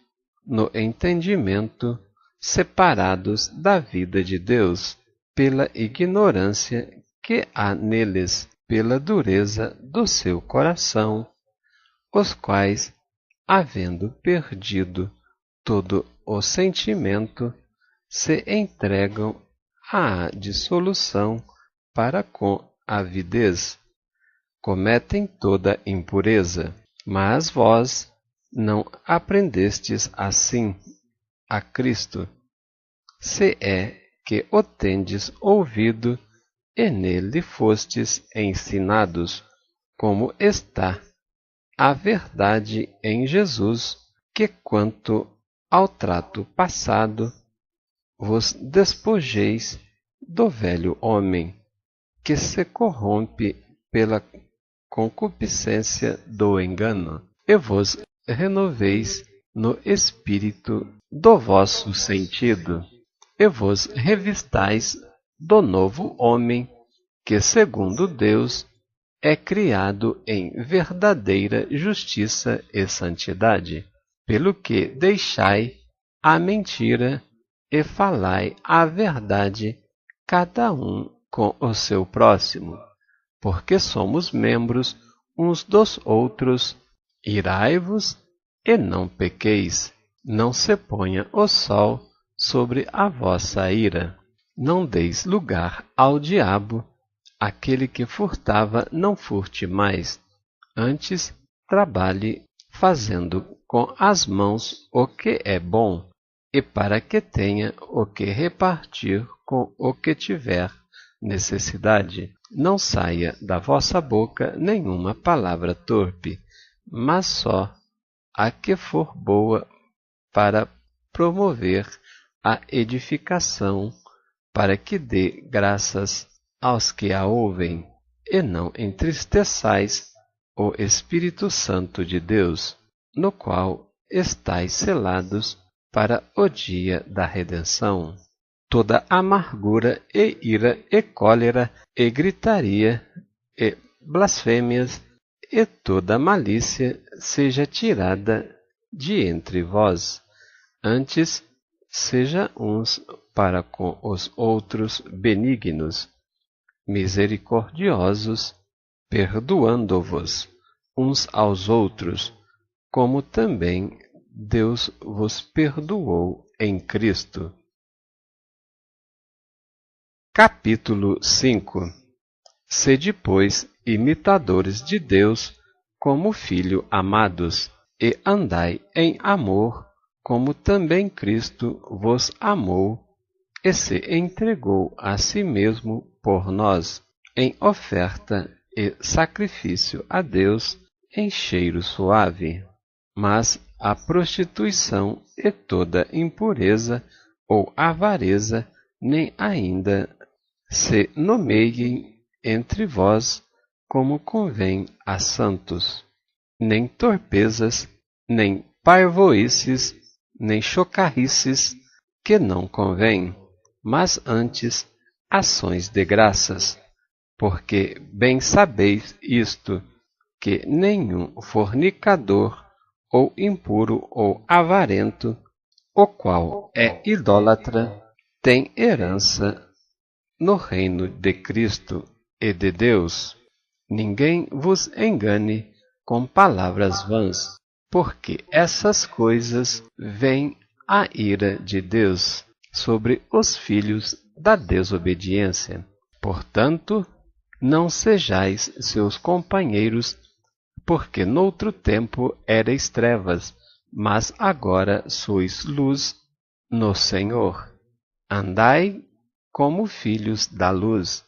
no entendimento, separados da vida de Deus, pela ignorância que há neles, pela dureza do seu coração, os quais, havendo perdido todo o sentimento, se entregam à dissolução para com avidez, cometem toda impureza. Mas vós não aprendestes assim a Cristo, se é que o tendes ouvido e nele fostes ensinados, como está a verdade em Jesus, que quanto ao trato passado, vos despojeis do velho homem, que se corrompe pela concupiscência do engano, e vos renoveis no espírito do vosso sentido, e vos revistais do novo homem, que segundo Deus é criado em verdadeira justiça e santidade, pelo que deixai a mentira e falai a verdade, cada um com o seu próximo, porque somos membros uns dos outros. Irai-vos e não pequeis, não se ponha o sol sobre a vossa ira. Não deis lugar ao diabo. Aquele que furtava não furte mais, antes trabalhe fazendo com as mãos o que é bom, e para que tenha o que repartir com o que tiver necessidade. Não saia da vossa boca nenhuma palavra torpe, mas só a que for boa para promover a edificação, para que dê graças aos que a ouvem, e não entristeçais o Espírito Santo de Deus, no qual estáis selados para o dia da redenção. Toda amargura e ira e cólera e gritaria e blasfêmias e toda malícia seja tirada de entre vós. Antes, seja uns para com os outros benignos, misericordiosos, perdoando-vos uns aos outros, como também Deus vos perdoou em Cristo. Capítulo 5. Sede, pois, imitadores de Deus, como filhos amados, e andai em amor, como também Cristo vos amou, e se entregou a si mesmo por nós, em oferta e sacrifício a Deus, em cheiro suave. Mas a prostituição e toda impureza ou avareza nem ainda se nomeiem entre vós como convém a santos, nem torpezas, nem parvoices, nem chocarrices, que não convém, mas antes ações de graças, porque bem sabeis isto, que nenhum fornicador, ou impuro, ou avarento, o qual é idólatra, tem herança no reino de Cristo e de Deus. Ninguém vos engane com palavras vãs, porque essas coisas vêm a ira de Deus sobre os filhos da desobediência. Portanto, não sejais seus companheiros, porque noutro tempo erais trevas, mas agora sois luz no Senhor. Andai como filhos da luz,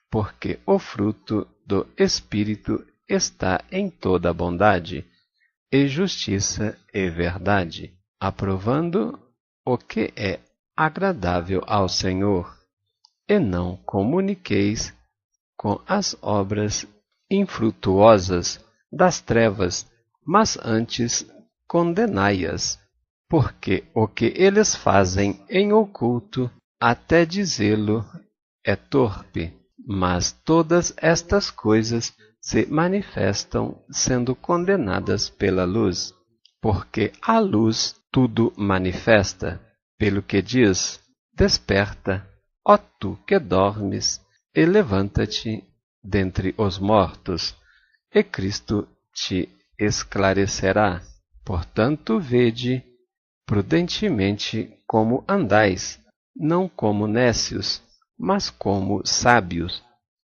porque o fruto do Espírito está em toda bondade, e justiça e verdade, aprovando o que é agradável ao Senhor, e não comuniqueis com as obras infrutuosas das trevas, mas antes condenai-as, porque o que eles fazem em oculto, até dizê-lo, é torpe, mas todas estas coisas se manifestam sendo condenadas pela luz, porque a luz tudo manifesta, pelo que diz: desperta, ó tu que dormes, e levanta-te dentre os mortos, e Cristo te esclarecerá. Portanto, vede prudentemente como andais, não como nécios, mas como sábios,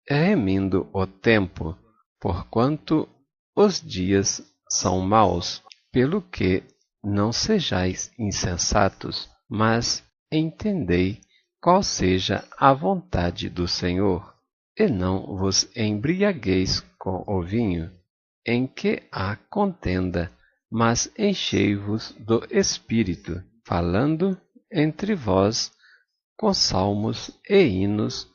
remindo o tempo, porquanto os dias são maus, pelo que não sejais insensatos, mas entendei qual seja a vontade do Senhor, e não vos embriagueis com o vinho, em que há contenda, mas enchei-vos do Espírito, falando entre vós com salmos e hinos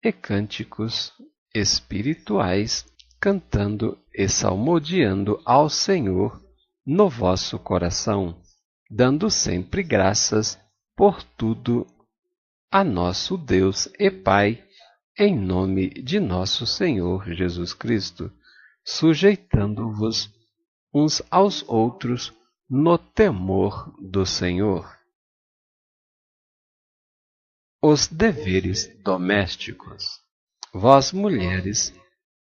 e cânticos espirituais, cantando e salmodiando ao Senhor no vosso coração, dando sempre graças por tudo a nosso Deus e Pai, em nome de nosso Senhor Jesus Cristo, sujeitando-vos uns aos outros no temor do Senhor. Os deveres domésticos. Vós, mulheres,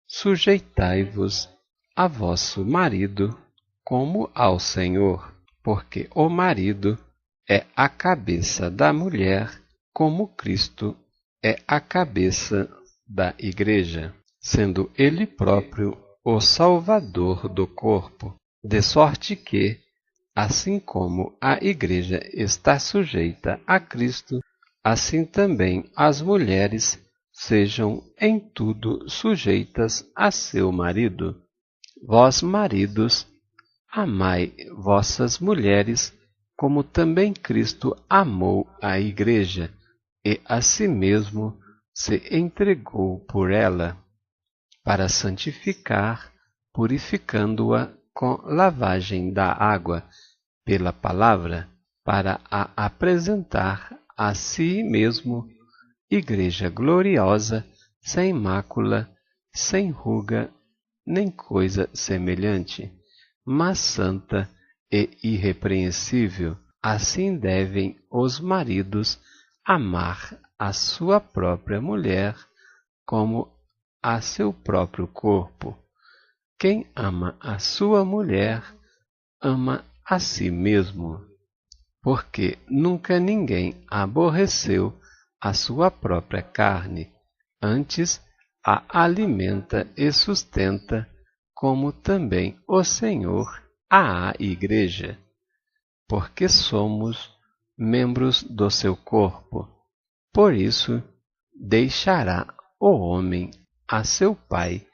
sujeitai-vos a vosso marido como ao Senhor, porque o marido é a cabeça da mulher, como Cristo é a cabeça da Igreja, sendo Ele próprio o Salvador do corpo, de sorte que, assim como a Igreja está sujeita a Cristo, assim também as mulheres sejam em tudo sujeitas a seu marido. Vós, maridos, amai vossas mulheres, como também Cristo amou a Igreja, e a si mesmo se entregou por ela, para santificar, purificando-a com lavagem da água pela palavra, para a apresentar a si mesmo igreja gloriosa, sem mácula, sem ruga, nem coisa semelhante, mas santa e irrepreensível. Assim devem os maridos amar a sua própria mulher como a seu próprio corpo. Quem ama a sua mulher, ama a si mesmo, porque nunca ninguém aborreceu a sua própria carne, antes a alimenta e sustenta, como também o Senhor à Igreja, porque somos membros do seu corpo. Por isso, deixará o homem a seu pai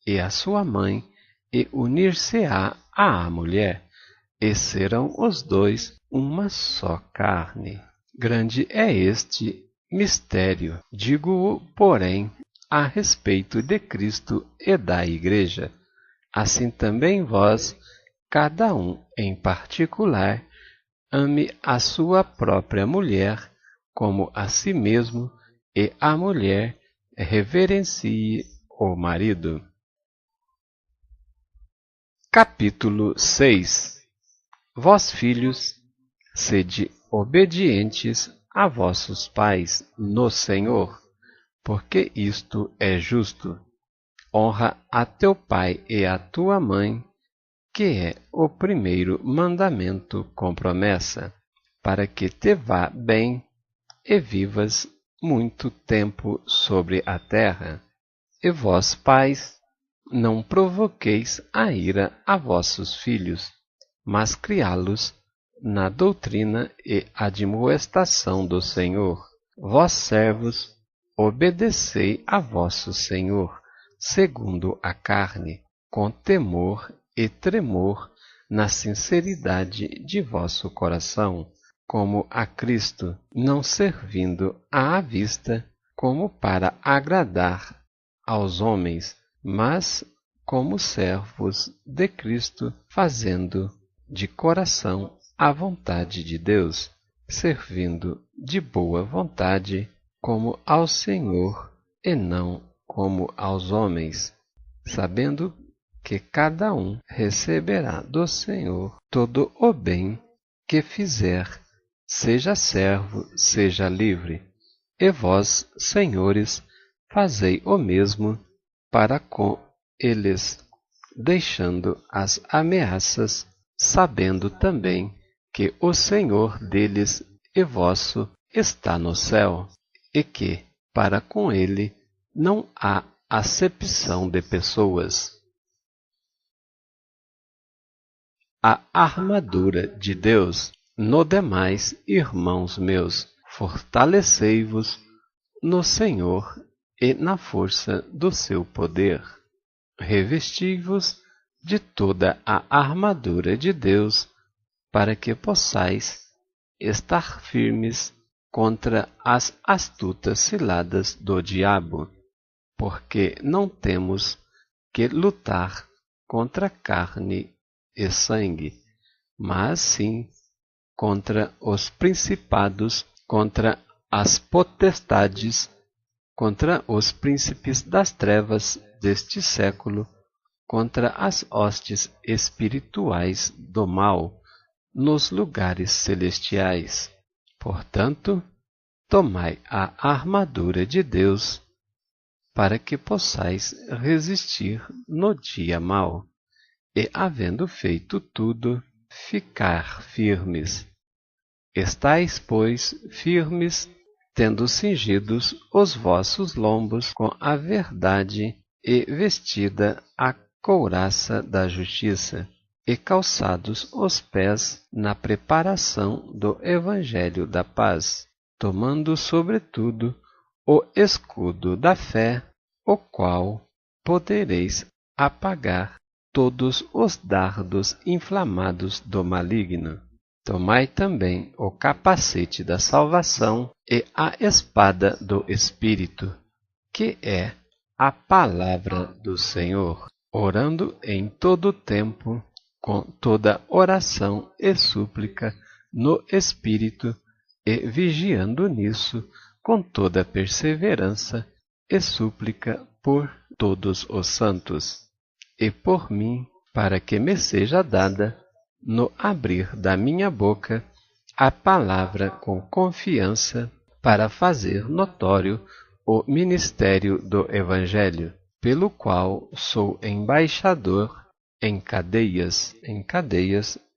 e a sua mãe, e unir-se-á à mulher, e serão os dois uma só carne. Grande é este mistério, digo-o, porém, a respeito de Cristo e da Igreja. Assim também vós, cada um em particular, ame a sua própria mulher como a si mesmo, e a mulher reverencie o marido. Capítulo 6. Vós, filhos, sede obedientes a vossos pais no Senhor, porque isto é justo. Honra a teu pai e a tua mãe, que é o primeiro mandamento com promessa, para que te vá bem e vivas muito tempo sobre a terra. E vós, pais, não provoqueis a ira a vossos filhos, mas criá-los na doutrina e admoestação do Senhor. Vós, servos, obedecei a vosso Senhor, segundo a carne, com temor e tremor, na sinceridade de vosso coração, como a Cristo, não servindo à vista, como para agradar aos homens, mas como servos de Cristo, fazendo de coração a vontade de Deus, servindo de boa vontade, como ao Senhor e não como aos homens, sabendo que cada um receberá do Senhor todo o bem que fizer, seja servo, seja livre. E vós, senhores, fazei o mesmo para com eles, deixando as ameaças, sabendo também que o Senhor deles e vosso está no céu, e que, para com ele, não há acepção de pessoas. A armadura de Deus. No demais, irmãos meus, fortalecei-vos no Senhor e na força do seu poder. Revesti-vos de toda a armadura de Deus, para que possais estar firmes contra as astutas ciladas do diabo, porque não temos que lutar contra carne e sangue, mas sim contra os principados, contra as potestades, contra os príncipes das trevas deste século, contra as hostes espirituais do mal nos lugares celestiais. Portanto, tomai a armadura de Deus, para que possais resistir no dia mau, e, havendo feito tudo, ficar firmes. Estais, pois, firmes, tendo cingidos os vossos lombos com a verdade, e vestida a couraça da justiça, e calçados os pés na preparação do evangelho da paz, tomando sobretudo o escudo da fé, o qual podereis apagar todos os dardos inflamados do maligno. Tomai também o capacete da salvação e a espada do Espírito, que é a palavra do Senhor, orando em todo tempo com toda oração e súplica no Espírito, e vigiando nisso com toda perseverança e súplica por todos os santos, e por mim, para que me seja dada, no abrir da minha boca, a palavra com confiança, para fazer notório o ministério do Evangelho, pelo qual sou embaixador em cadeias,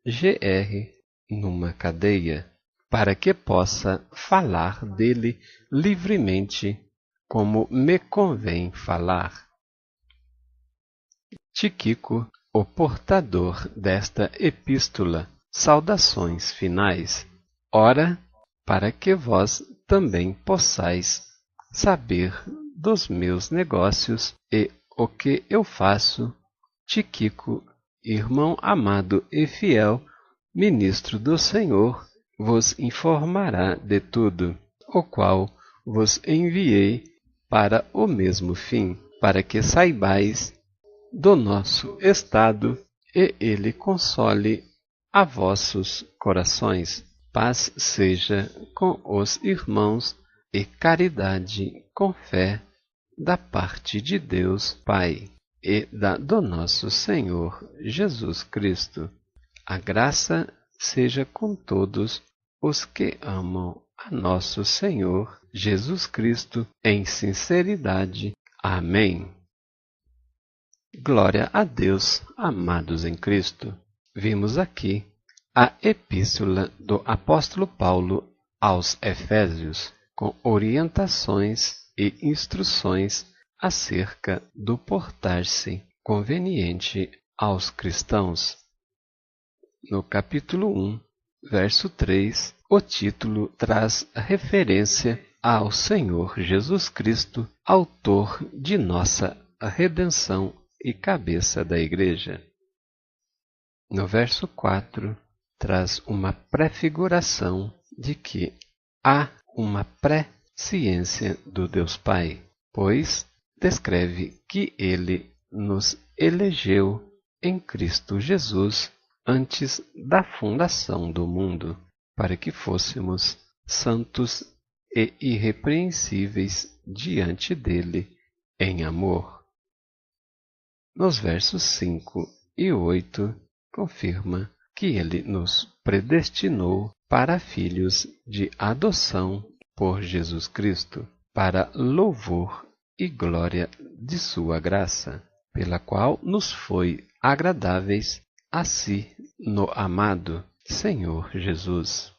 GR, numa cadeia, para que possa falar dele livremente, como me convém falar. Tíquico, o portador desta epístola, saudações finais. Ora, para que vós também possais saber dos meus negócios e o que eu faço, Tíquico, irmão amado e fiel, ministro do Senhor, vos informará de tudo, o qual vos enviei para o mesmo fim, para que saibais do nosso estado e ele console a vossos corações. Paz seja com os irmãos e caridade com fé da parte de Deus Pai e do nosso Senhor Jesus Cristo. A graça seja com todos os que amam a nosso Senhor Jesus Cristo em sinceridade. Amém. Glória a Deus, amados em Cristo. Vimos aqui a epístola do apóstolo Paulo aos Efésios, com orientações e instruções acerca do portar-se conveniente aos cristãos. No capítulo 1, verso 3, o título traz referência ao Senhor Jesus Cristo, autor de nossa redenção e cabeça da Igreja. No verso 4, traz uma prefiguração de que há uma pré-ciência do Deus Pai, pois descreve que Ele nos elegeu em Cristo Jesus antes da fundação do mundo, para que fôssemos santos e irrepreensíveis diante dele em amor. Nos versos 5 e 8, confirma que ele nos predestinou para filhos de adoção por Jesus Cristo, para louvor e glória de sua graça, pela qual nos foi agradáveis a si no amado Senhor Jesus.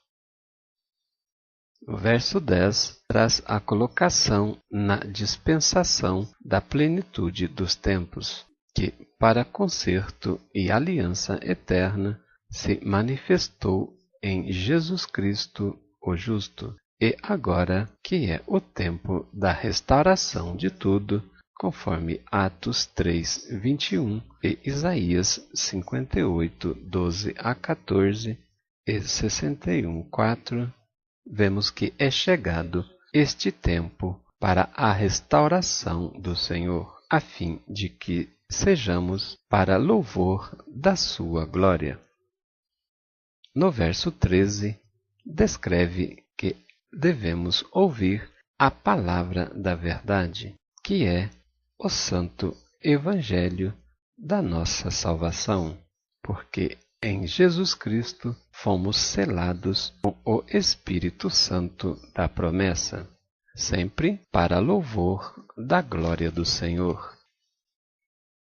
O verso 10 traz a colocação na dispensação da plenitude dos tempos, que, para concerto e aliança eterna, se manifestou em Jesus Cristo, o justo, e agora que é o tempo da restauração de tudo, conforme Atos 3, 21 e Isaías 58, 12 a 14 e 61, 4, vemos que é chegado este tempo para a restauração do Senhor, a fim de que sejamos para louvor da sua glória. No verso 13, descreve que devemos ouvir a palavra da verdade, que é o santo evangelho da nossa salvação, porque em Jesus Cristo fomos selados com o Espírito Santo da promessa, sempre para louvor da glória do Senhor.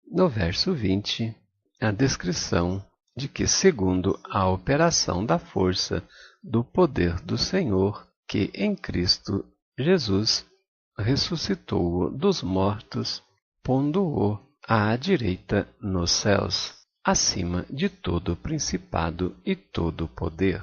No verso 20, a descrição de que, segundo a operação da força do poder do Senhor, que em Cristo Jesus ressuscitou-o dos mortos, pondo-o à direita nos céus, acima de todo principado e todo poder.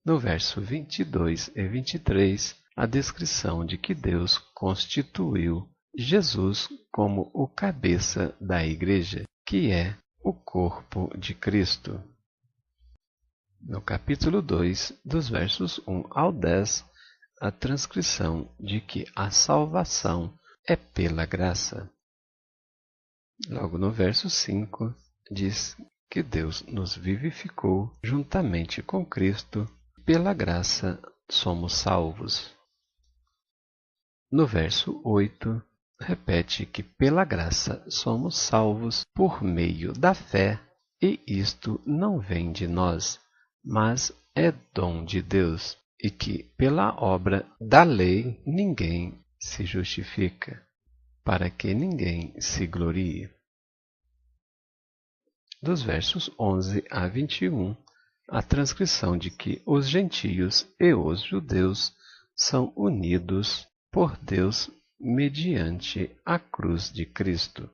No verso 22 e 23, a descrição de que Deus constituiu Jesus como o cabeça da Igreja, que é o corpo de Cristo. No capítulo 2, dos versos 1 ao 10, a transcrição de que a salvação é pela graça. Logo no verso 5, diz que Deus nos vivificou juntamente com Cristo, pela graça somos salvos. No verso 8, repete que pela graça somos salvos por meio da fé, e isto não vem de nós, mas é dom de Deus, e que pela obra da lei ninguém se justifica, para que ninguém se glorie. Dos versos 11 a 21, a transcrição de que os gentios e os judeus são unidos por Deus mediante a cruz de Cristo.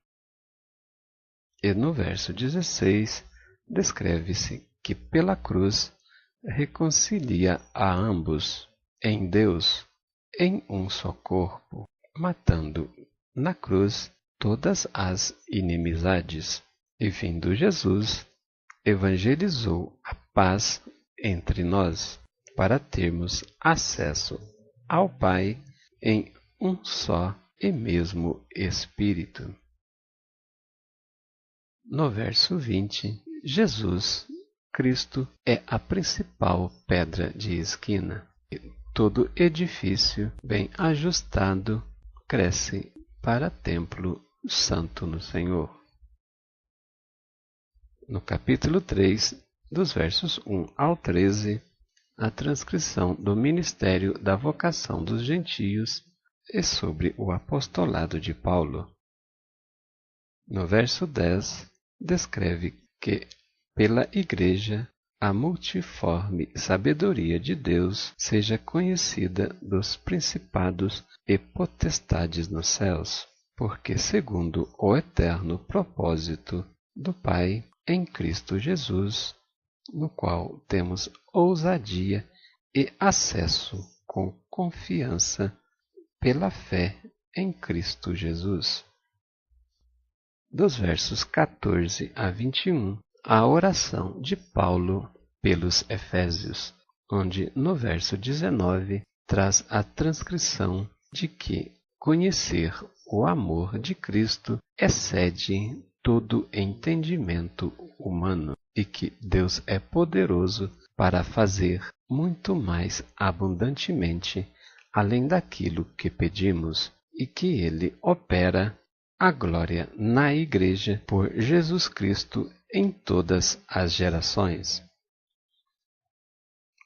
E no verso 16, descreve-se que pela cruz reconcilia a ambos em Deus, em um só corpo, matando na cruz todas as inimizades. E vindo Jesus, evangelizou a paz entre nós, para termos acesso ao Pai em um só e mesmo Espírito. No verso 20, Jesus Cristo é a principal pedra de esquina. Todo edifício bem ajustado cresce para templo santo no Senhor. No capítulo 3, dos versos 1 ao 13, a transcrição do ministério da vocação dos gentios é sobre o apostolado de Paulo. No verso 10, descreve que, pela Igreja, a multiforme sabedoria de Deus seja conhecida dos principados e potestades nos céus, porque, segundo o eterno propósito do Pai, em Cristo Jesus, no qual temos ousadia e acesso com confiança pela fé em Cristo Jesus. Dos versos 14 a 21, a oração de Paulo pelos Efésios, onde no verso 19 traz a transcrição de que conhecer o amor de Cristo excede todo entendimento humano e que Deus é poderoso para fazer muito mais abundantemente além daquilo que pedimos, e que Ele opera a glória na Igreja por Jesus Cristo em todas as gerações.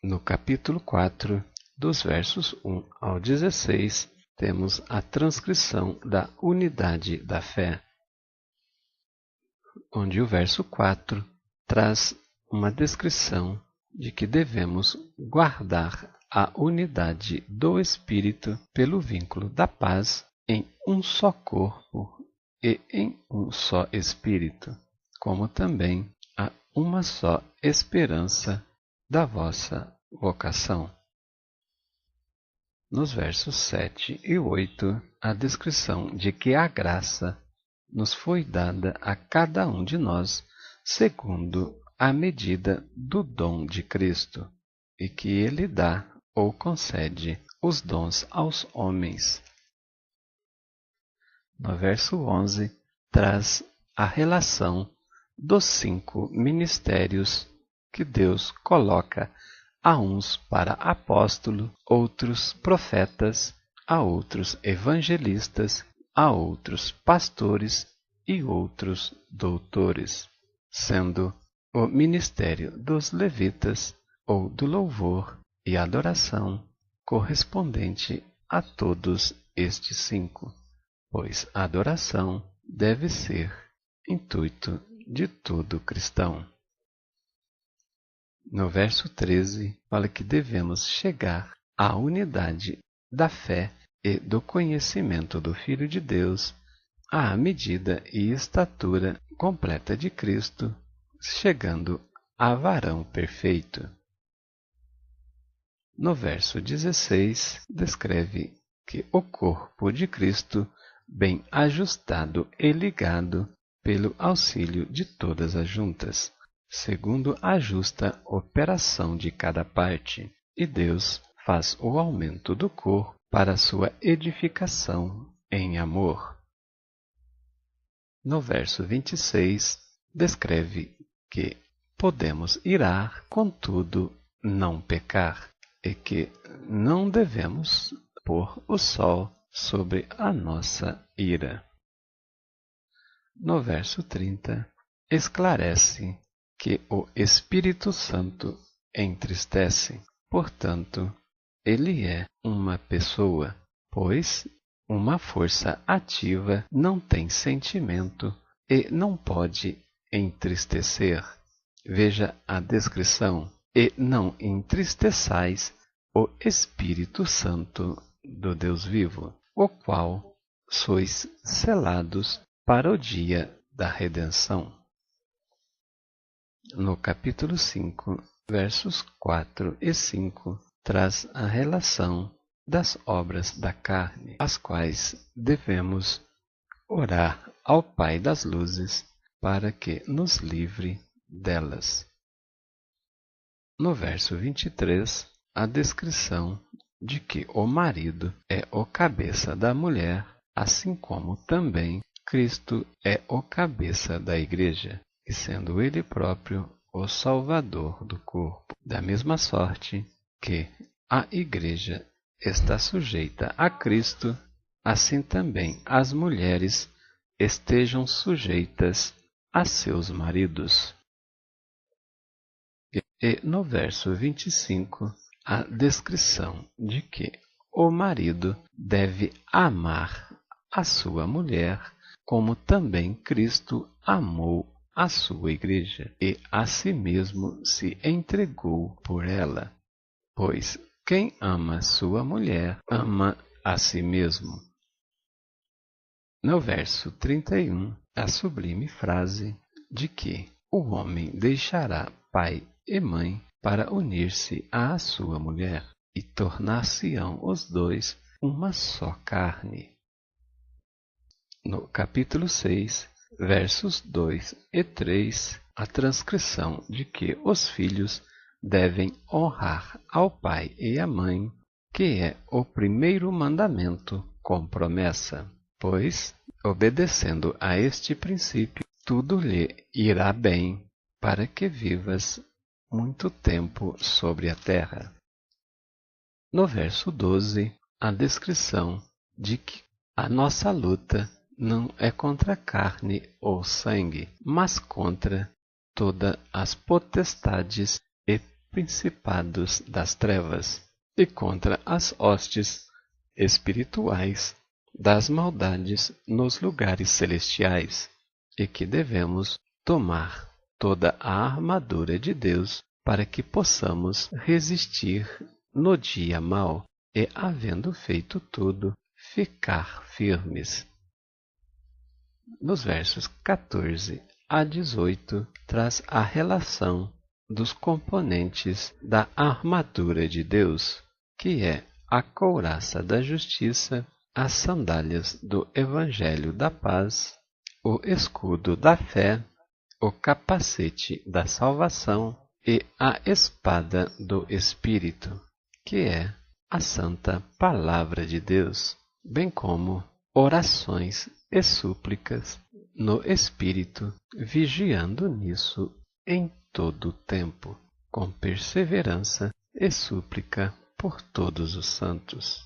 No capítulo 4, dos versos 1 ao 16, temos a transcrição da unidade da fé, onde o verso 4 traz uma descrição de que devemos guardar a unidade do Espírito pelo vínculo da paz em um só corpo e em um só Espírito, como também há uma só esperança da vossa vocação. Nos versos 7 e 8, a descrição de que a graça nos foi dada a cada um de nós segundo a medida do dom de Cristo, e que Ele dá ou concede os dons aos homens. No verso 11, traz a relação dos 5 ministérios que Deus coloca a uns para apóstolo, outros profetas, a outros evangelistas, a outros pastores e outros doutores, sendo o ministério dos levitas ou do louvor e adoração correspondente a todos estes 5, pois a adoração deve ser intuito de todo cristão. No verso 13, fala que devemos chegar à unidade da fé e do conhecimento do Filho de Deus, à medida e estatura completa de Cristo, chegando a varão perfeito. No verso 16, descreve que o corpo de Cristo, bem ajustado e ligado pelo auxílio de todas as juntas, segundo a justa operação de cada parte, e Deus faz o aumento do corpo para sua edificação em amor. No verso 26, descreve que podemos irar, contudo não pecar, e que não devemos pôr o sol sobre a nossa ira. No verso 30, esclarece que o Espírito Santo entristece, portanto, ele é uma pessoa, pois uma força ativa não tem sentimento e não pode entristecer. Veja a descrição: e não entristeçais o Espírito Santo do Deus vivo, o qual sois selados para o dia da redenção. No capítulo 5, versos 4 e 5, traz a relação das obras da carne, as quais devemos orar ao Pai das Luzes para que nos livre delas. No verso 23, a descrição de que o marido é o cabeça da mulher, assim como também Cristo é o cabeça da igreja, e sendo ele próprio o salvador do corpo. Da mesma sorte que a igreja está sujeita a Cristo, assim também as mulheres estejam sujeitas a seus maridos. E no verso 25, a descrição de que o marido deve amar a sua mulher, como também Cristo amou a sua igreja e a si mesmo se entregou por ela. Pois quem ama sua mulher, ama a si mesmo. No verso 31, a sublime frase de que o homem deixará pai e mãe para unir-se à sua mulher, e tornar-se-ão os dois uma só carne. No capítulo 6, versos 2 e 3, a transcrição de que os filhos devem honrar ao pai e à mãe, que é o primeiro mandamento com promessa, pois, obedecendo a este princípio, tudo lhe irá bem, para que vivas muito tempo sobre a terra. No verso 12, a descrição de que a nossa luta não é contra a carne ou sangue, mas contra todas as potestades e principados das trevas, e contra as hostes espirituais das maldades nos lugares celestiais, e que devemos tomar toda a armadura de Deus para que possamos resistir no dia mau e, havendo feito tudo, ficar firmes. Nos versos 14 a 18, traz a relação dos componentes da armadura de Deus, que é a couraça da justiça, as sandálias do Evangelho da paz, o escudo da fé, o capacete da salvação e a espada do Espírito, que é a santa palavra de Deus, bem como orações e súplicas no Espírito, vigiando nisso em todo o tempo, com perseverança e súplica por todos os santos.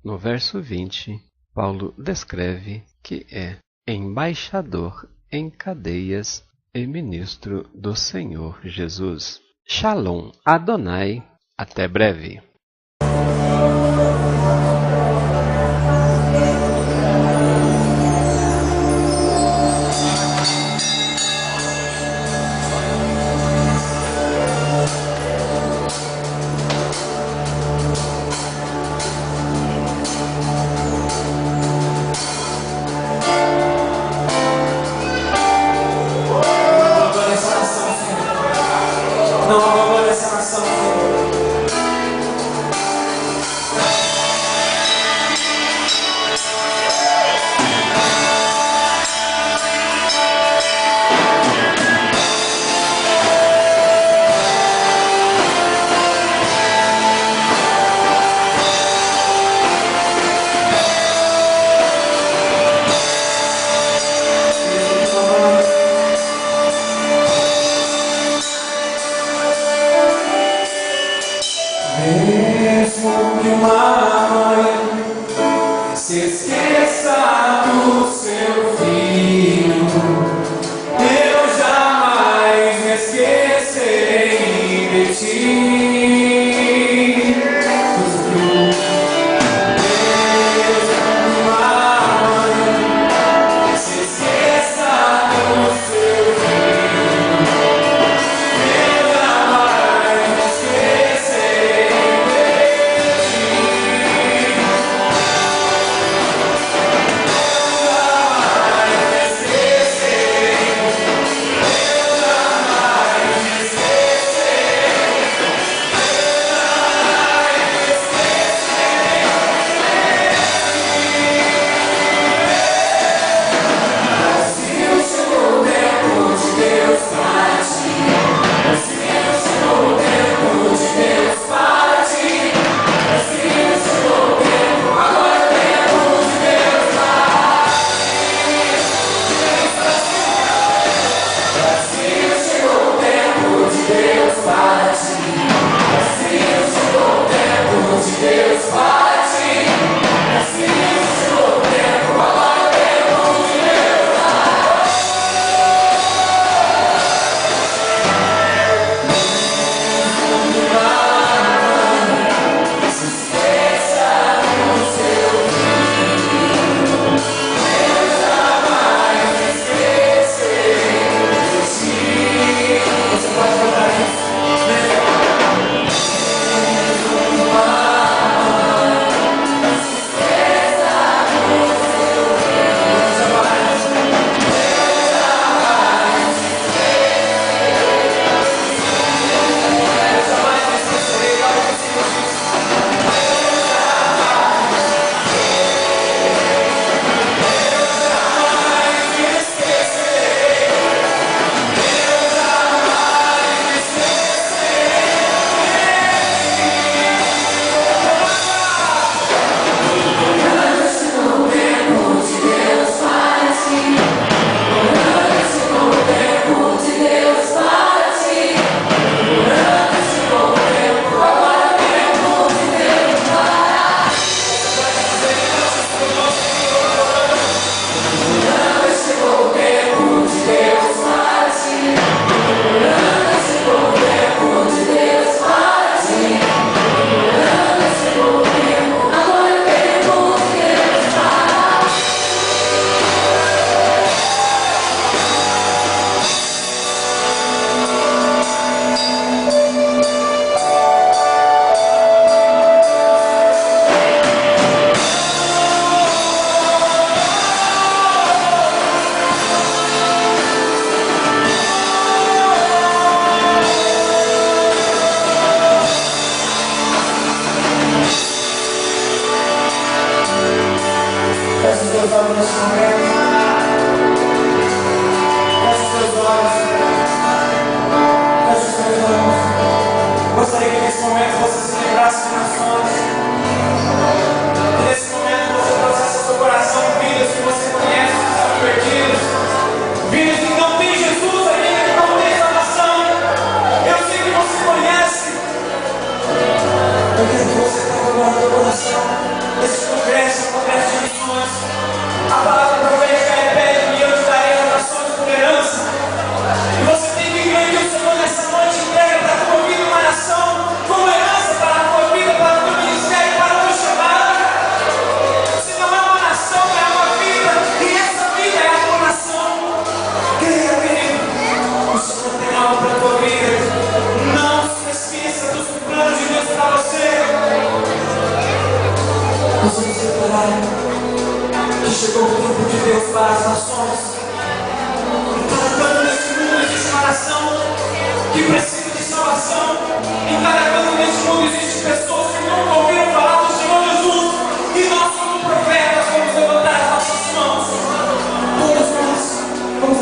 No verso 20, Paulo descreve que é embaixador em cadeias e ministro do Senhor Jesus. Shalom Adonai, até breve. Não abandone essa nação, Senhor.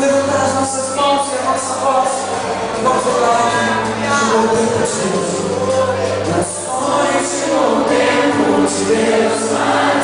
levantar as nossas mãos e a nossa voz. Vamos orar. Nações que não temos Deus mais.